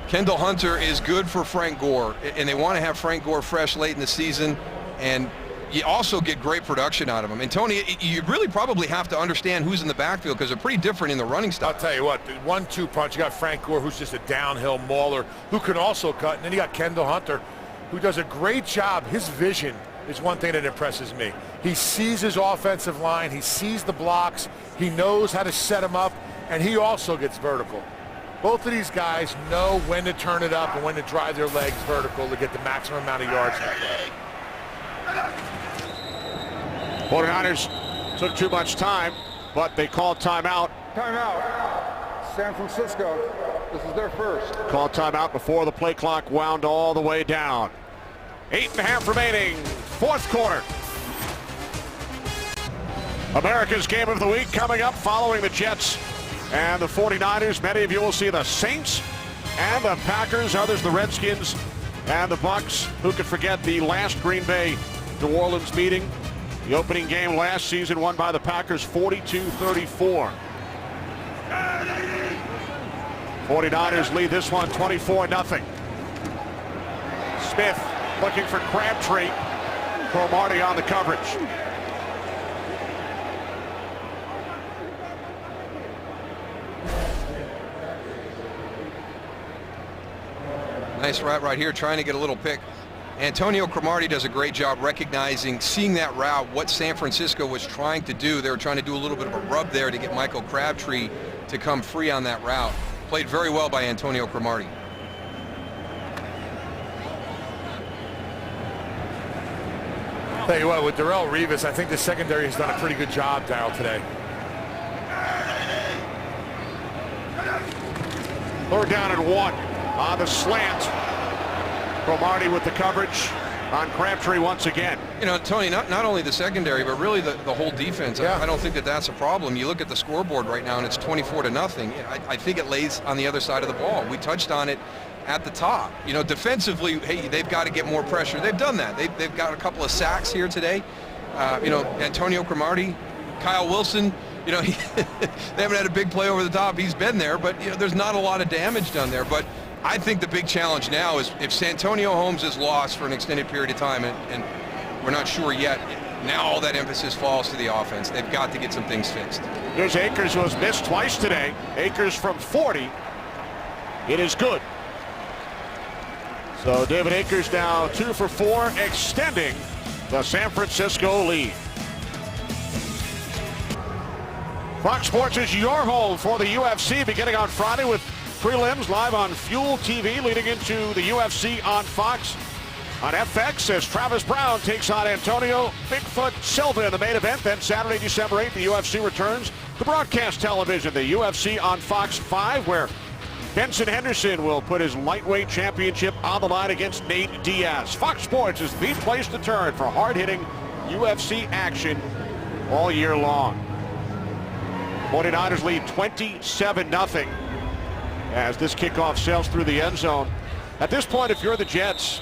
Kendall Hunter is good for Frank Gore, and they want to have Frank Gore fresh late in the season, and you also get great production out of him. And Tony, you really probably have to understand who's in the backfield because they're pretty different in the running style. I'll tell you what, the 1-2 punch, you got Frank Gore, who's just a downhill mauler, who can also cut, and then you got Kendall Hunter, who does a great job. His vision is one thing that impresses me. He sees his offensive line, he sees the blocks, he knows how to set them up, and he also gets vertical. Both of these guys know when to turn it up and when to drive their legs vertical to get the maximum amount of yards in the play. 49ers took too much time, but they called timeout. Timeout. San Francisco. This is their first. Called timeout before the play clock wound all the way down. 8.5 remaining, fourth quarter. America's Game of the Week coming up following the Jets and the 49ers. Many of you will see the Saints and the Packers, others the Redskins and the Bucks. Who could forget the last Green Bay New Orleans meeting? The opening game last season won by the Packers 42-34. 49ers lead this one 24-0. Smith looking for Crabtree. Cromartie on the coverage. Nice route right here, trying to get a little pick. Antonio Cromartie does a great job recognizing, seeing that route, what San Francisco was trying to do. They were trying to do a little bit of a rub there to get Michael Crabtree to come free on that route. Played very well by Antonio Cromartie. Tell you what, with Darrelle Revis, I think the secondary has done a pretty good job, Darryl, today. Third down and 1 on the slant. Cromartie with the coverage on Crabtree once again. You know, Tony, not only the secondary, but really the whole defense. Yeah. I don't think that that's a problem. You look at the scoreboard right now, and it's 24-0. I think it lays on the other side of the ball. We touched on it at the top. You know, defensively, hey, they've got to get more pressure. They've done that. They've got a couple of sacks here today. You know, Antonio Cromartie, Kyle Wilson, you know, they haven't had a big play over the top. He's been there, but, you know, there's not a lot of damage done there. But I think the big challenge now is if Santonio Holmes is lost for an extended period of time, and we're not sure yet, now all that emphasis falls to the offense. They've got to get some things fixed. There's Akers, who has missed twice today. Akers from 40. It is good. So David Akers now 2 for 4, extending the San Francisco lead. Fox Sports is your home for the UFC, beginning on Friday with prelims live on Fuel TV, leading into the UFC on Fox. On FX, as Travis Brown takes on Antonio Bigfoot Silva in the main event. Then Saturday, December 8th, the UFC returns to broadcast television, the UFC on Fox 5, where Benson Henderson will put his lightweight championship on the line against Nate Diaz. Fox Sports is the place to turn for hard-hitting UFC action all year long. 49ers lead 27-0 as this kickoff sails through the end zone. At this point, if you're the Jets,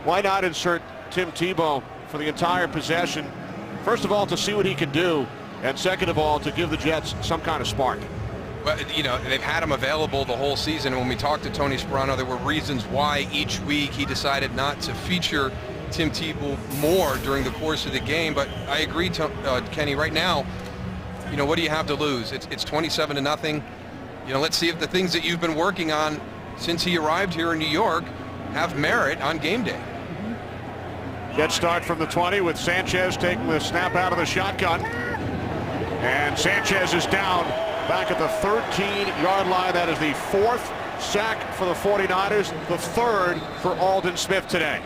why not insert Tim Tebow for the entire possession? First of all, to see what he can do, and second of all, to give the Jets some kind of spark. Well, you know, they've had him available the whole season. When we talked to Tony Sparano, there were reasons why each week he decided not to feature Tim Tebow more during the course of the game. But I agree, Kenny, right now, you know, what do you have to lose? It's 27-0. You know, let's see if the things that you've been working on since he arrived here in New York have merit on game day. Jets start from the 20 with Sanchez taking the snap out of the shotgun. And Sanchez is down back at the 13-yard line. That is the 4th sack for the 49ers, the 3rd for Aldon Smith today.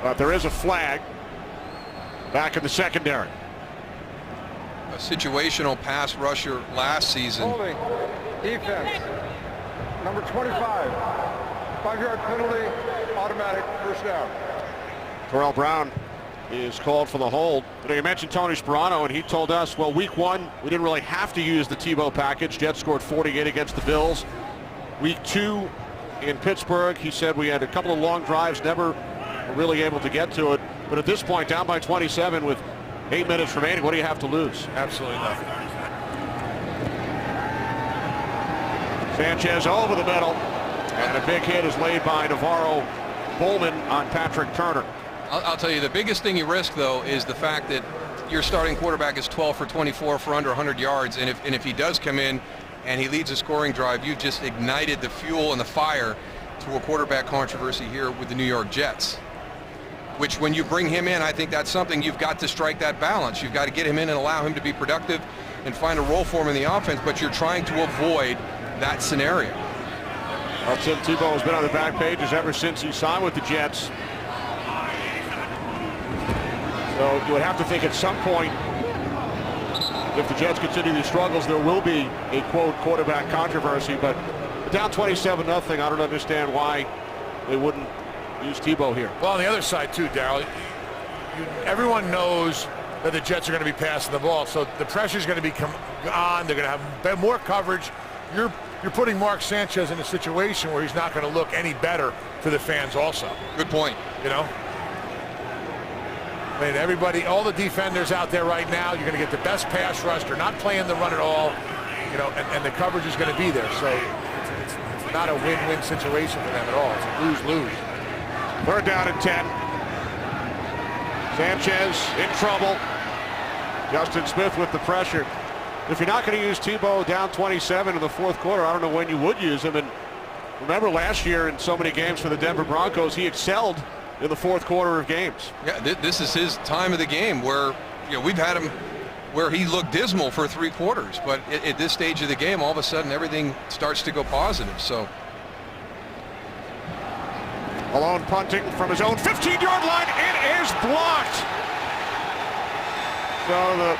But there is a flag back in the secondary. A situational pass rusher last season. Holding. Defense. Number 25. 5-yard penalty. Automatic first down. Terrell Brown is called for the hold. You know, you mentioned Tony Sparano, and he told us, well, week 1, we didn't really have to use the Tebow package. Jets scored 48 against the Bills. Week 2 in Pittsburgh, he said we had a couple of long drives, never were really able to get to it. But at this point, down by 27 with 8 minutes remaining, what do you have to lose? Absolutely nothing. Sanchez over the middle, and a big hit is laid by Navarro Bowman on Patrick Turner. I'll tell you, the biggest thing you risk, though, is the fact that your starting quarterback is 12 for 24 for under 100 yards, and if he does come in and he leads a scoring drive, you've just ignited the fuel and the fire to a quarterback controversy here with the New York Jets. Which, when you bring him in, I think that's something you've got to strike that balance. You've got to get him in and allow him to be productive and find a role for him in the offense, but you're trying to avoid that scenario. Well, Tim Tebow has been on the back pages ever since he signed with the Jets. So you would have to think at some point if the Jets continue these struggles, there will be a, quote, quarterback controversy. But down 27-0, I don't understand why they wouldn't use Tebow here. Well, on the other side, too, Darryl, everyone knows that the Jets are going to be passing the ball, so the pressure's going to be on. They're going to have more coverage. You're putting Mark Sanchez in a situation where he's not going to look any better for the fans also. Good point. You know? I mean, everybody, all the defenders out there right now, you're going to get the best pass rush. They're not playing the run at all, you know, and the coverage is going to be there. So it's not a win-win situation for them at all. It's a lose-lose. 3rd down and 10. Sanchez in trouble. Justin Smith with the pressure. If you're not going to use Tebow down 27 in the 4th quarter, I don't know when you would use him. And remember last year in so many games for the Denver Broncos, he excelled in the 4th quarter of games. Yeah, this is his time of the game where, you know, we've had him where he looked dismal for 3 quarters, but at this stage of the game, all of a sudden everything starts to go positive. So Malone punting from his own 15-yard line. It is blocked. So the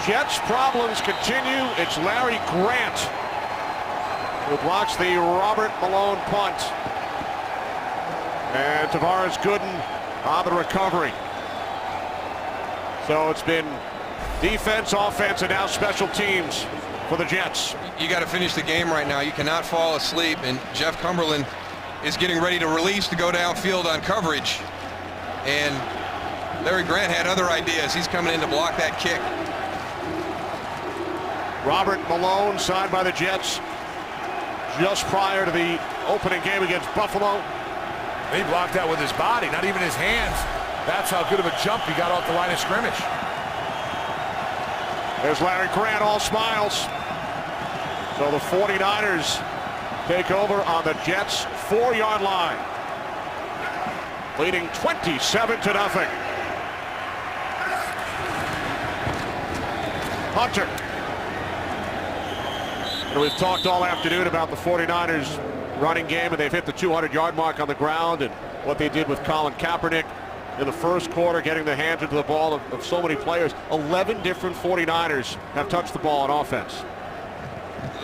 Jets' problems continue. It's Larry Grant who blocks the Robert Malone punt. And Tavares Gooden on the recovery. So it's been defense, offense, and now special teams for the Jets. you got to finish the game right now. You cannot fall asleep, and Jeff Cumberland is getting ready to release to go downfield on coverage. And Larry Grant had other ideas. He's coming in to block that kick. Robert Malone signed by the Jets just prior to the opening game against Buffalo. He blocked that with his body, not even his hands. That's how good of a jump he got off the line of scrimmage. There's Larry Grant, all smiles. So the 49ers take over on the Jets' 4-yard line, leading 27-0. Hunter. And we've talked all afternoon about the 49ers running game, and they've hit the 200-yard mark on the ground, and what they did with Colin Kaepernick in the first quarter, getting the hands into the ball of so many players. 11 different 49ers have touched the ball on offense.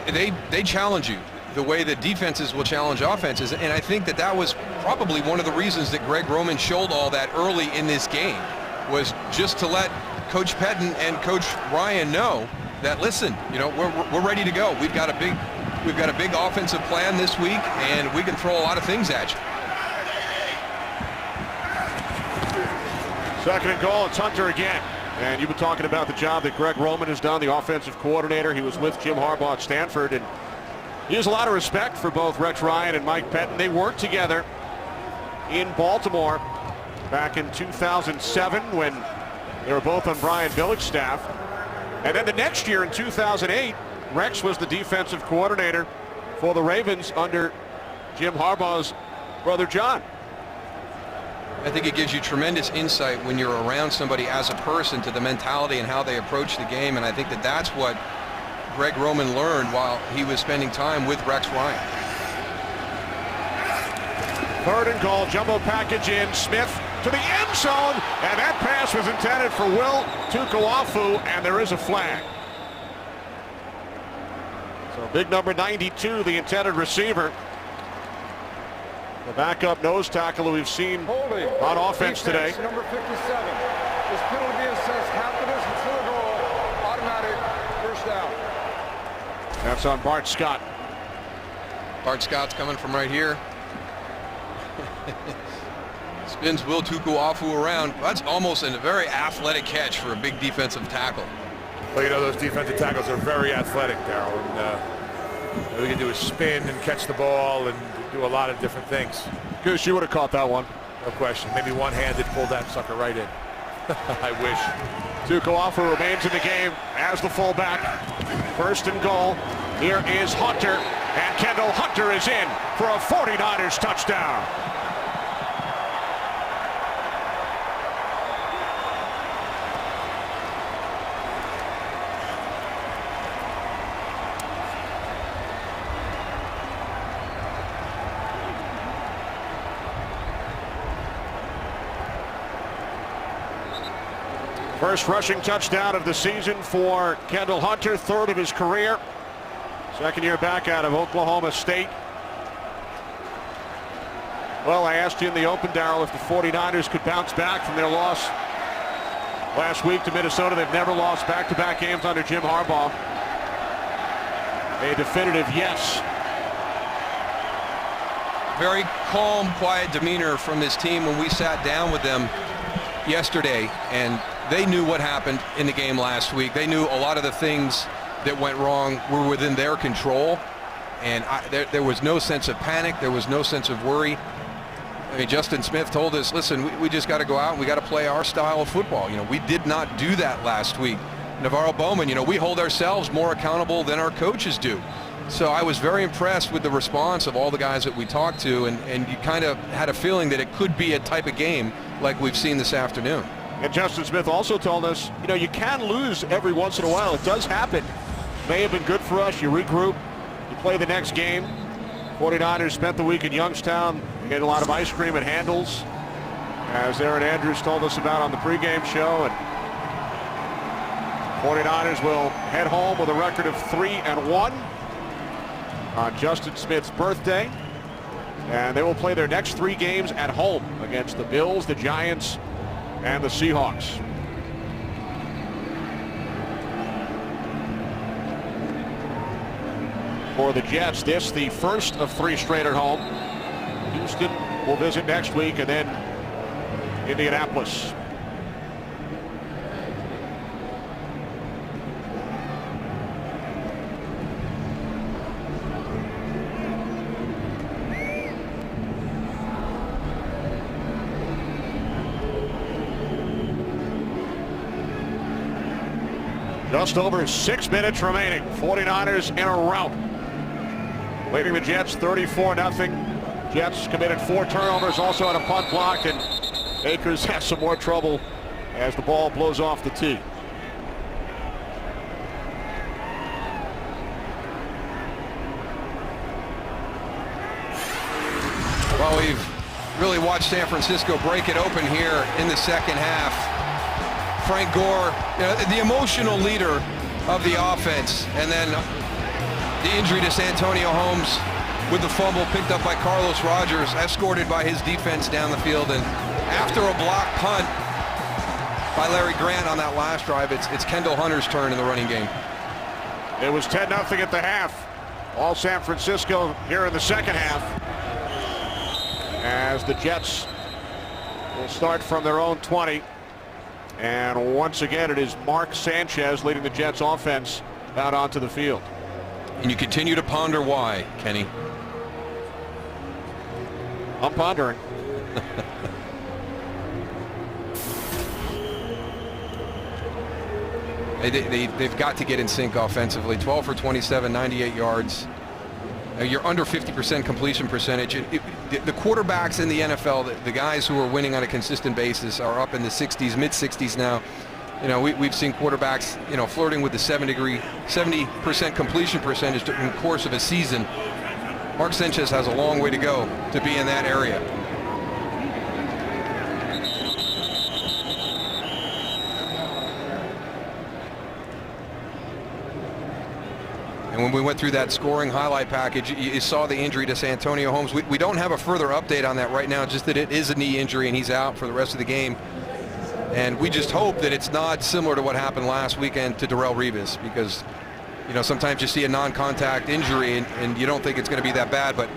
They challenge you the way that defenses will challenge offenses, and I think that was probably one of the reasons that Greg Roman showed all that early in this game, was just to let Coach Pettine and Coach Ryan know that, listen, you know, we're ready to go. We've got a big offensive plan this week, and we can throw a lot of things at you. Second and goal, it's Hunter again. And you've been talking about the job that Greg Roman has done, the offensive coordinator. He was with Jim Harbaugh at Stanford, and he has a lot of respect for both Rex Ryan and Mike Pettine. They worked together in Baltimore back in 2007 when they were both on Brian Billick's staff. And then the next year in 2008, Rex was the defensive coordinator for the Ravens under Jim Harbaugh's brother John. I think it gives you tremendous insight when you're around somebody as a person to the mentality and how they approach the game, and I think that that's what Greg Roman learned while he was spending time with Rex Ryan. Third and goal, jumbo package in, Smith to the end zone, and that pass was intended for Will Tukuafu, and there is a flag. So big number 92, the intended receiver. The backup nose tackle who we've seen on offense today. Number 57. This penalty being assessed half the distance to the goal. Automatic first down. That's on Bart Scott. Bart Scott's coming from right here. Spins Will Tukuafu around. That's almost a very athletic catch for a big defensive tackle. Well, you know, those defensive tackles are very athletic, Darryl. And all they can do is spin and catch the ball and do a lot of different things. Goose, you would have caught that one. No question. Maybe one-handed pulled that sucker right in. I wish. Tukuafu remains in the game as the fullback. First and goal. Here is Hunter, and Kendall Hunter is in for a 49ers touchdown. First rushing touchdown of the season for Kendall Hunter, third of his career. Second year back out of Oklahoma State. Well, I asked you in the open, Darrell, if the 49ers could bounce back from their loss last week to Minnesota. They've never lost back-to-back games under Jim Harbaugh. A definitive yes. Very calm, quiet demeanor from this team when we sat down with them yesterday, and they knew what happened in the game last week. They knew a lot of the things that went wrong were within their control, and there was no sense of panic. There was no sense of worry. I mean, Justin Smith told us, listen, we just got to go out and we got to play our style of football. You know, we did not do that last week. Navarro Bowman, you know, we hold ourselves more accountable than our coaches do. So I was very impressed with the response of all the guys that we talked to, and you kind of had a feeling that it could be a type of game like we've seen this afternoon. And Justin Smith also told us, you know, you can lose every once in a while. It does happen. May have been good for us. You regroup, you play the next game. 49ers spent the week in Youngstown, ate a lot of ice cream at Handel's, as Aaron Andrews told us about on the pregame show. And 49ers will head home with a record of 3-1 on Justin Smith's birthday. And they will play their next 3 games at home against the Bills, the Giants, and the Seahawks. For the Jets, this the first of 3 straight at home. Houston will visit next week, and then Indianapolis. Just over 6 minutes remaining. 49ers in a rout, leading the Jets 34-0. Jets committed 4 turnovers, also had a punt blocked, and Akers has some more trouble as the ball blows off the tee. Well, we've really watched San Francisco break it open here in the second half. Frank Gore, you know, the emotional leader of the offense, and then the injury to Santonio Holmes with the fumble picked up by Carlos Rogers, escorted by his defense down the field. And after a block punt by Larry Grant on that last drive, it's Kendall Hunter's turn in the running game. It was 10-0 at the half. All San Francisco here in the second half, as the Jets will start from their own 20. And once again, it is Mark Sanchez leading the Jets offense out onto the field. And you continue to ponder why, Kenny. I'm pondering. They've got to get in sync offensively. 12 for 27, 98 yards. You're under 50% completion percentage. The quarterbacks in the NFL, the guys who are winning on a consistent basis, are up in the 60s, mid-60s now. You know, we've seen quarterbacks, you know, flirting with the 70% completion percentage in the course of a season. Mark Sanchez has a long way to go to be in that area. And when we went through that scoring highlight package, you saw the injury to Santonio Holmes. We don't have a further update on that right now, just that it is a knee injury and he's out for the rest of the game. And we just hope that it's not similar to what happened last weekend to Darrelle Revis, because, you know, sometimes you see a non-contact injury and you don't think it's going to be that bad, but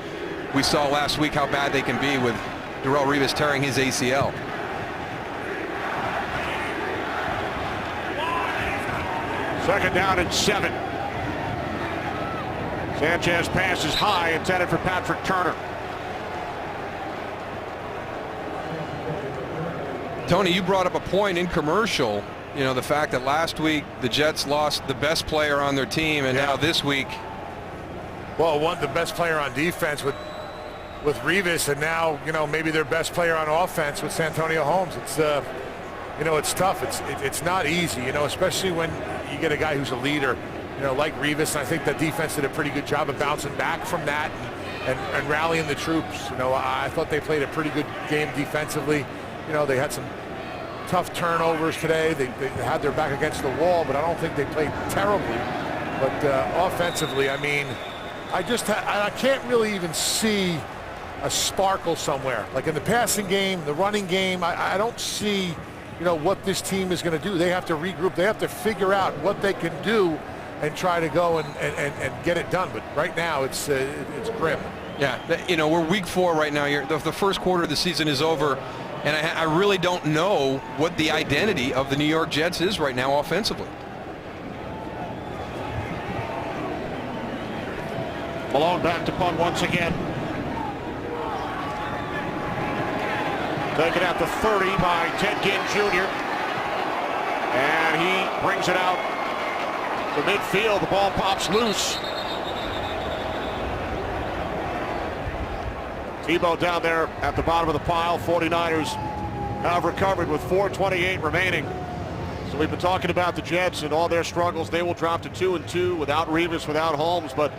we saw last week how bad they can be with Darrelle Revis tearing his ACL. Second down and 7. Sanchez passes high, intended for Patrick Turner. Tony, you brought up a point in commercial, you know, the fact that last week the Jets lost the best player on their team, and now this week, well, the best player on defense with Revis, and now, you know, maybe their best player on offense with Santonio Holmes. It's you know, it's tough. It's not easy, you know, especially when you get a guy who's a leader, you know, like Revis. And I think the defense did a pretty good job of bouncing back from that and rallying the troops. You know, I thought they played a pretty good game defensively. You know, they had some tough turnovers today. They had their back against the wall, but I don't think they played terribly. But offensively, I mean, I can't really even see a sparkle somewhere. Like in the passing game, the running game, I don't see, what this team is going to do. They have to regroup. They have to figure out what they can do and try to go and get it done. But right now, it's grim. Yeah, we're week 4 right now. The first quarter of the season is over, and I really don't know what the identity of the New York Jets is right now offensively. Malone back to punt once again. Taken out to 30 by Ted Ginn Jr. And he brings it out to midfield. The ball pops loose. Tebow down there at the bottom of the pile. 49ers have recovered with 4:28 remaining. So we've been talking about the Jets and all their struggles. They will drop to 2-2 without Revis, without Holmes, but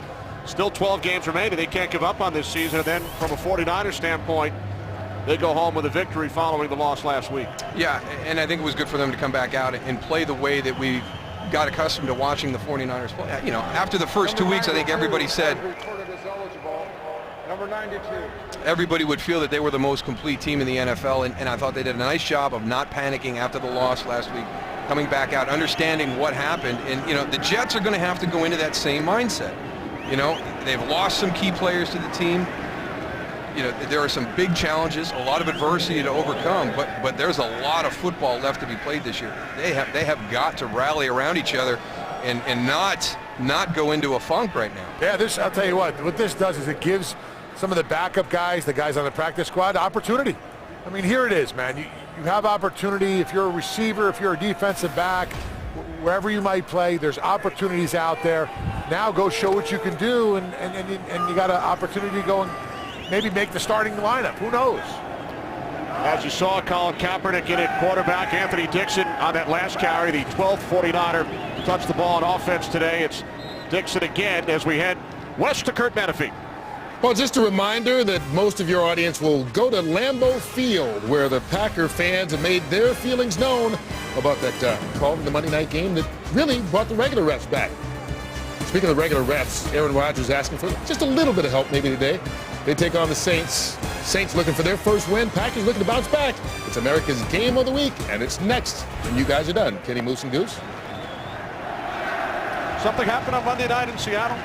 still 12 games remaining. They can't give up on this season. And then from a 49ers standpoint, they go home with a victory following the loss last week. Yeah, and I think it was good for them to come back out and play the way that we got accustomed to watching the 49ers play. After the first 2 weeks, I think everybody said Number 92. Everybody would feel that they were the most complete team in the NFL, and I thought they did a nice job of not panicking after the loss last week, coming back out, understanding what happened. And, the Jets are going to have to go into that same mindset. They've lost some key players to the team. There are some big challenges, a lot of adversity to overcome, but there's a lot of football left to be played this year. They have got to rally around each other and not go into a funk right now. Yeah, I'll tell you what this does is it gives some of the backup guys, the guys on the practice squad, opportunity. I mean, here it is, man. You have opportunity. If you're a receiver, if you're a defensive back, wherever you might play, there's opportunities out there. Now go show what you can do, and you got an opportunity to go and maybe make the starting lineup. Who knows? As you saw, Colin Kaepernick in at quarterback. Anthony Dixon on that last carry, the 12th 49er touched the ball on offense today. It's Dixon again as we head west to Kurt Menefee. Well, just a reminder that most of your audience will go to Lambeau Field, where the Packer fans have made their feelings known about that call in the Monday night game that really brought the regular refs back. Speaking of the regular refs, Aaron Rodgers asking for just a little bit of help maybe today. They take on the Saints. Saints looking for their first win. Packers looking to bounce back. It's America's game of the week, and it's next when you guys are done. Kenny, Moose, and Goose. Something happened on Monday night in Seattle.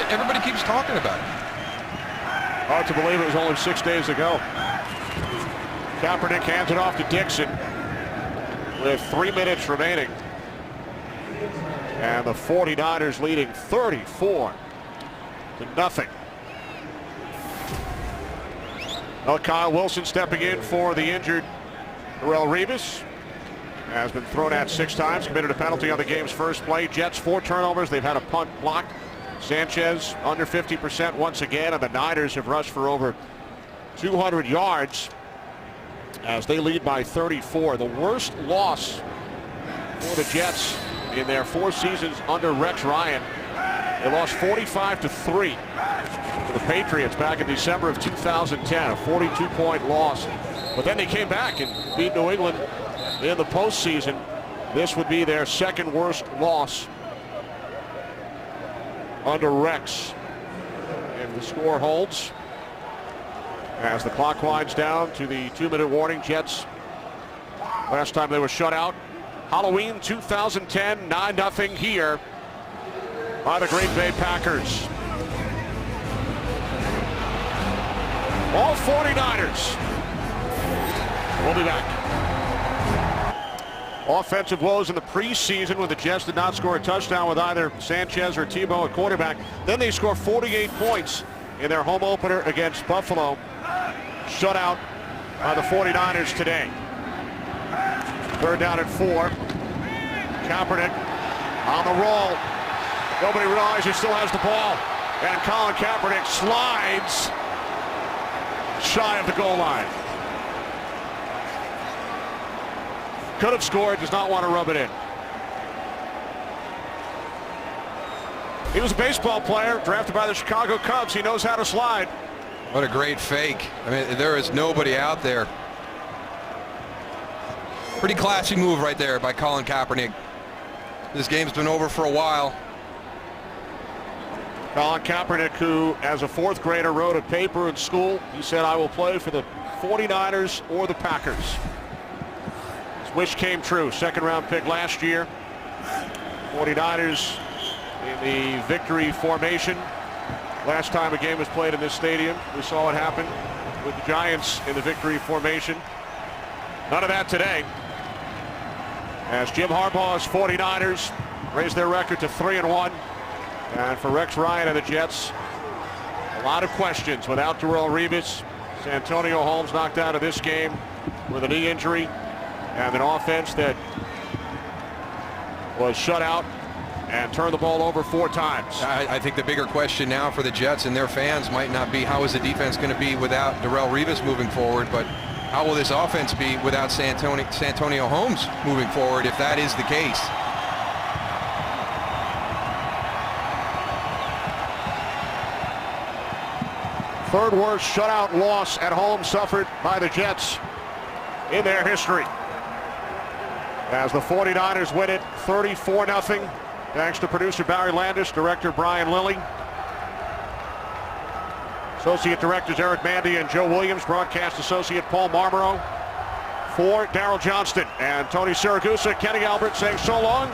Everybody keeps talking about it. Hard to believe it was only 6 days ago. Kaepernick hands it off to Dixon with 3 minutes remaining. And the 49ers leading 34-0. Kyle Wilson stepping in for the injured Darrelle Revis. Has been thrown at 6 times, committed a penalty on the game's first play. Jets 4 turnovers. They've had a punt blocked. Sanchez under 50% once again, and the Niners have rushed for over 200 yards as they lead by 34. The worst loss for the Jets in their 4 seasons under Rex Ryan. They lost 45-3 to the Patriots back in December of 2010, a 42-point loss. But then they came back and beat New England in the postseason. This would be their second worst loss under Rex. And the score holds as the clock winds down to the 2-minute warning. Jets, last time they were shut out, Halloween 2010, 9-0 here by the Green Bay Packers. All 49ers. We'll be back. Offensive woes in the preseason when the Jets did not score a touchdown with either Sanchez or Tebow at quarterback. Then they score 48 points in their home opener against Buffalo. Shut out by the 49ers today. 3rd down and 4. Kaepernick on the roll. Nobody realizes he still has the ball. And Colin Kaepernick slides shy of the goal line. Could have scored, does not want to rub it in. He was a baseball player, drafted by the Chicago Cubs. He knows how to slide. What a great fake. I mean, there is nobody out there. Pretty classy move right there by Colin Kaepernick. This game's been over for a while. Colin Kaepernick, who as a fourth grader wrote a paper in school, he said, "I will play for the 49ers or the Packers." His wish came true. Second round pick last year. 49ers in the victory formation. Last time a game was played in this stadium, we saw what happened with the Giants in the victory formation. None of that today, as Jim Harbaugh's 49ers raised their record to 3-1. And for Rex Ryan and the Jets, a lot of questions without Darrelle Revis. Santonio Holmes knocked out of this game with a knee injury, and an offense that was shut out and turned the ball over 4 times. I think the bigger question now for the Jets and their fans might not be how is the defense going to be without Darrelle Revis moving forward, but how will this offense be without Santonio Holmes moving forward, if that is the case. Third worst shutout loss at home suffered by the Jets in their history, as the 49ers win it 34-0. Thanks to producer Barry Landis, director Brian Lilly, associate directors Eric Mandy and Joe Williams, broadcast associate Paul Marmero. For Daryl Johnston and Tony Siragusa, Kenny Albert saying so long.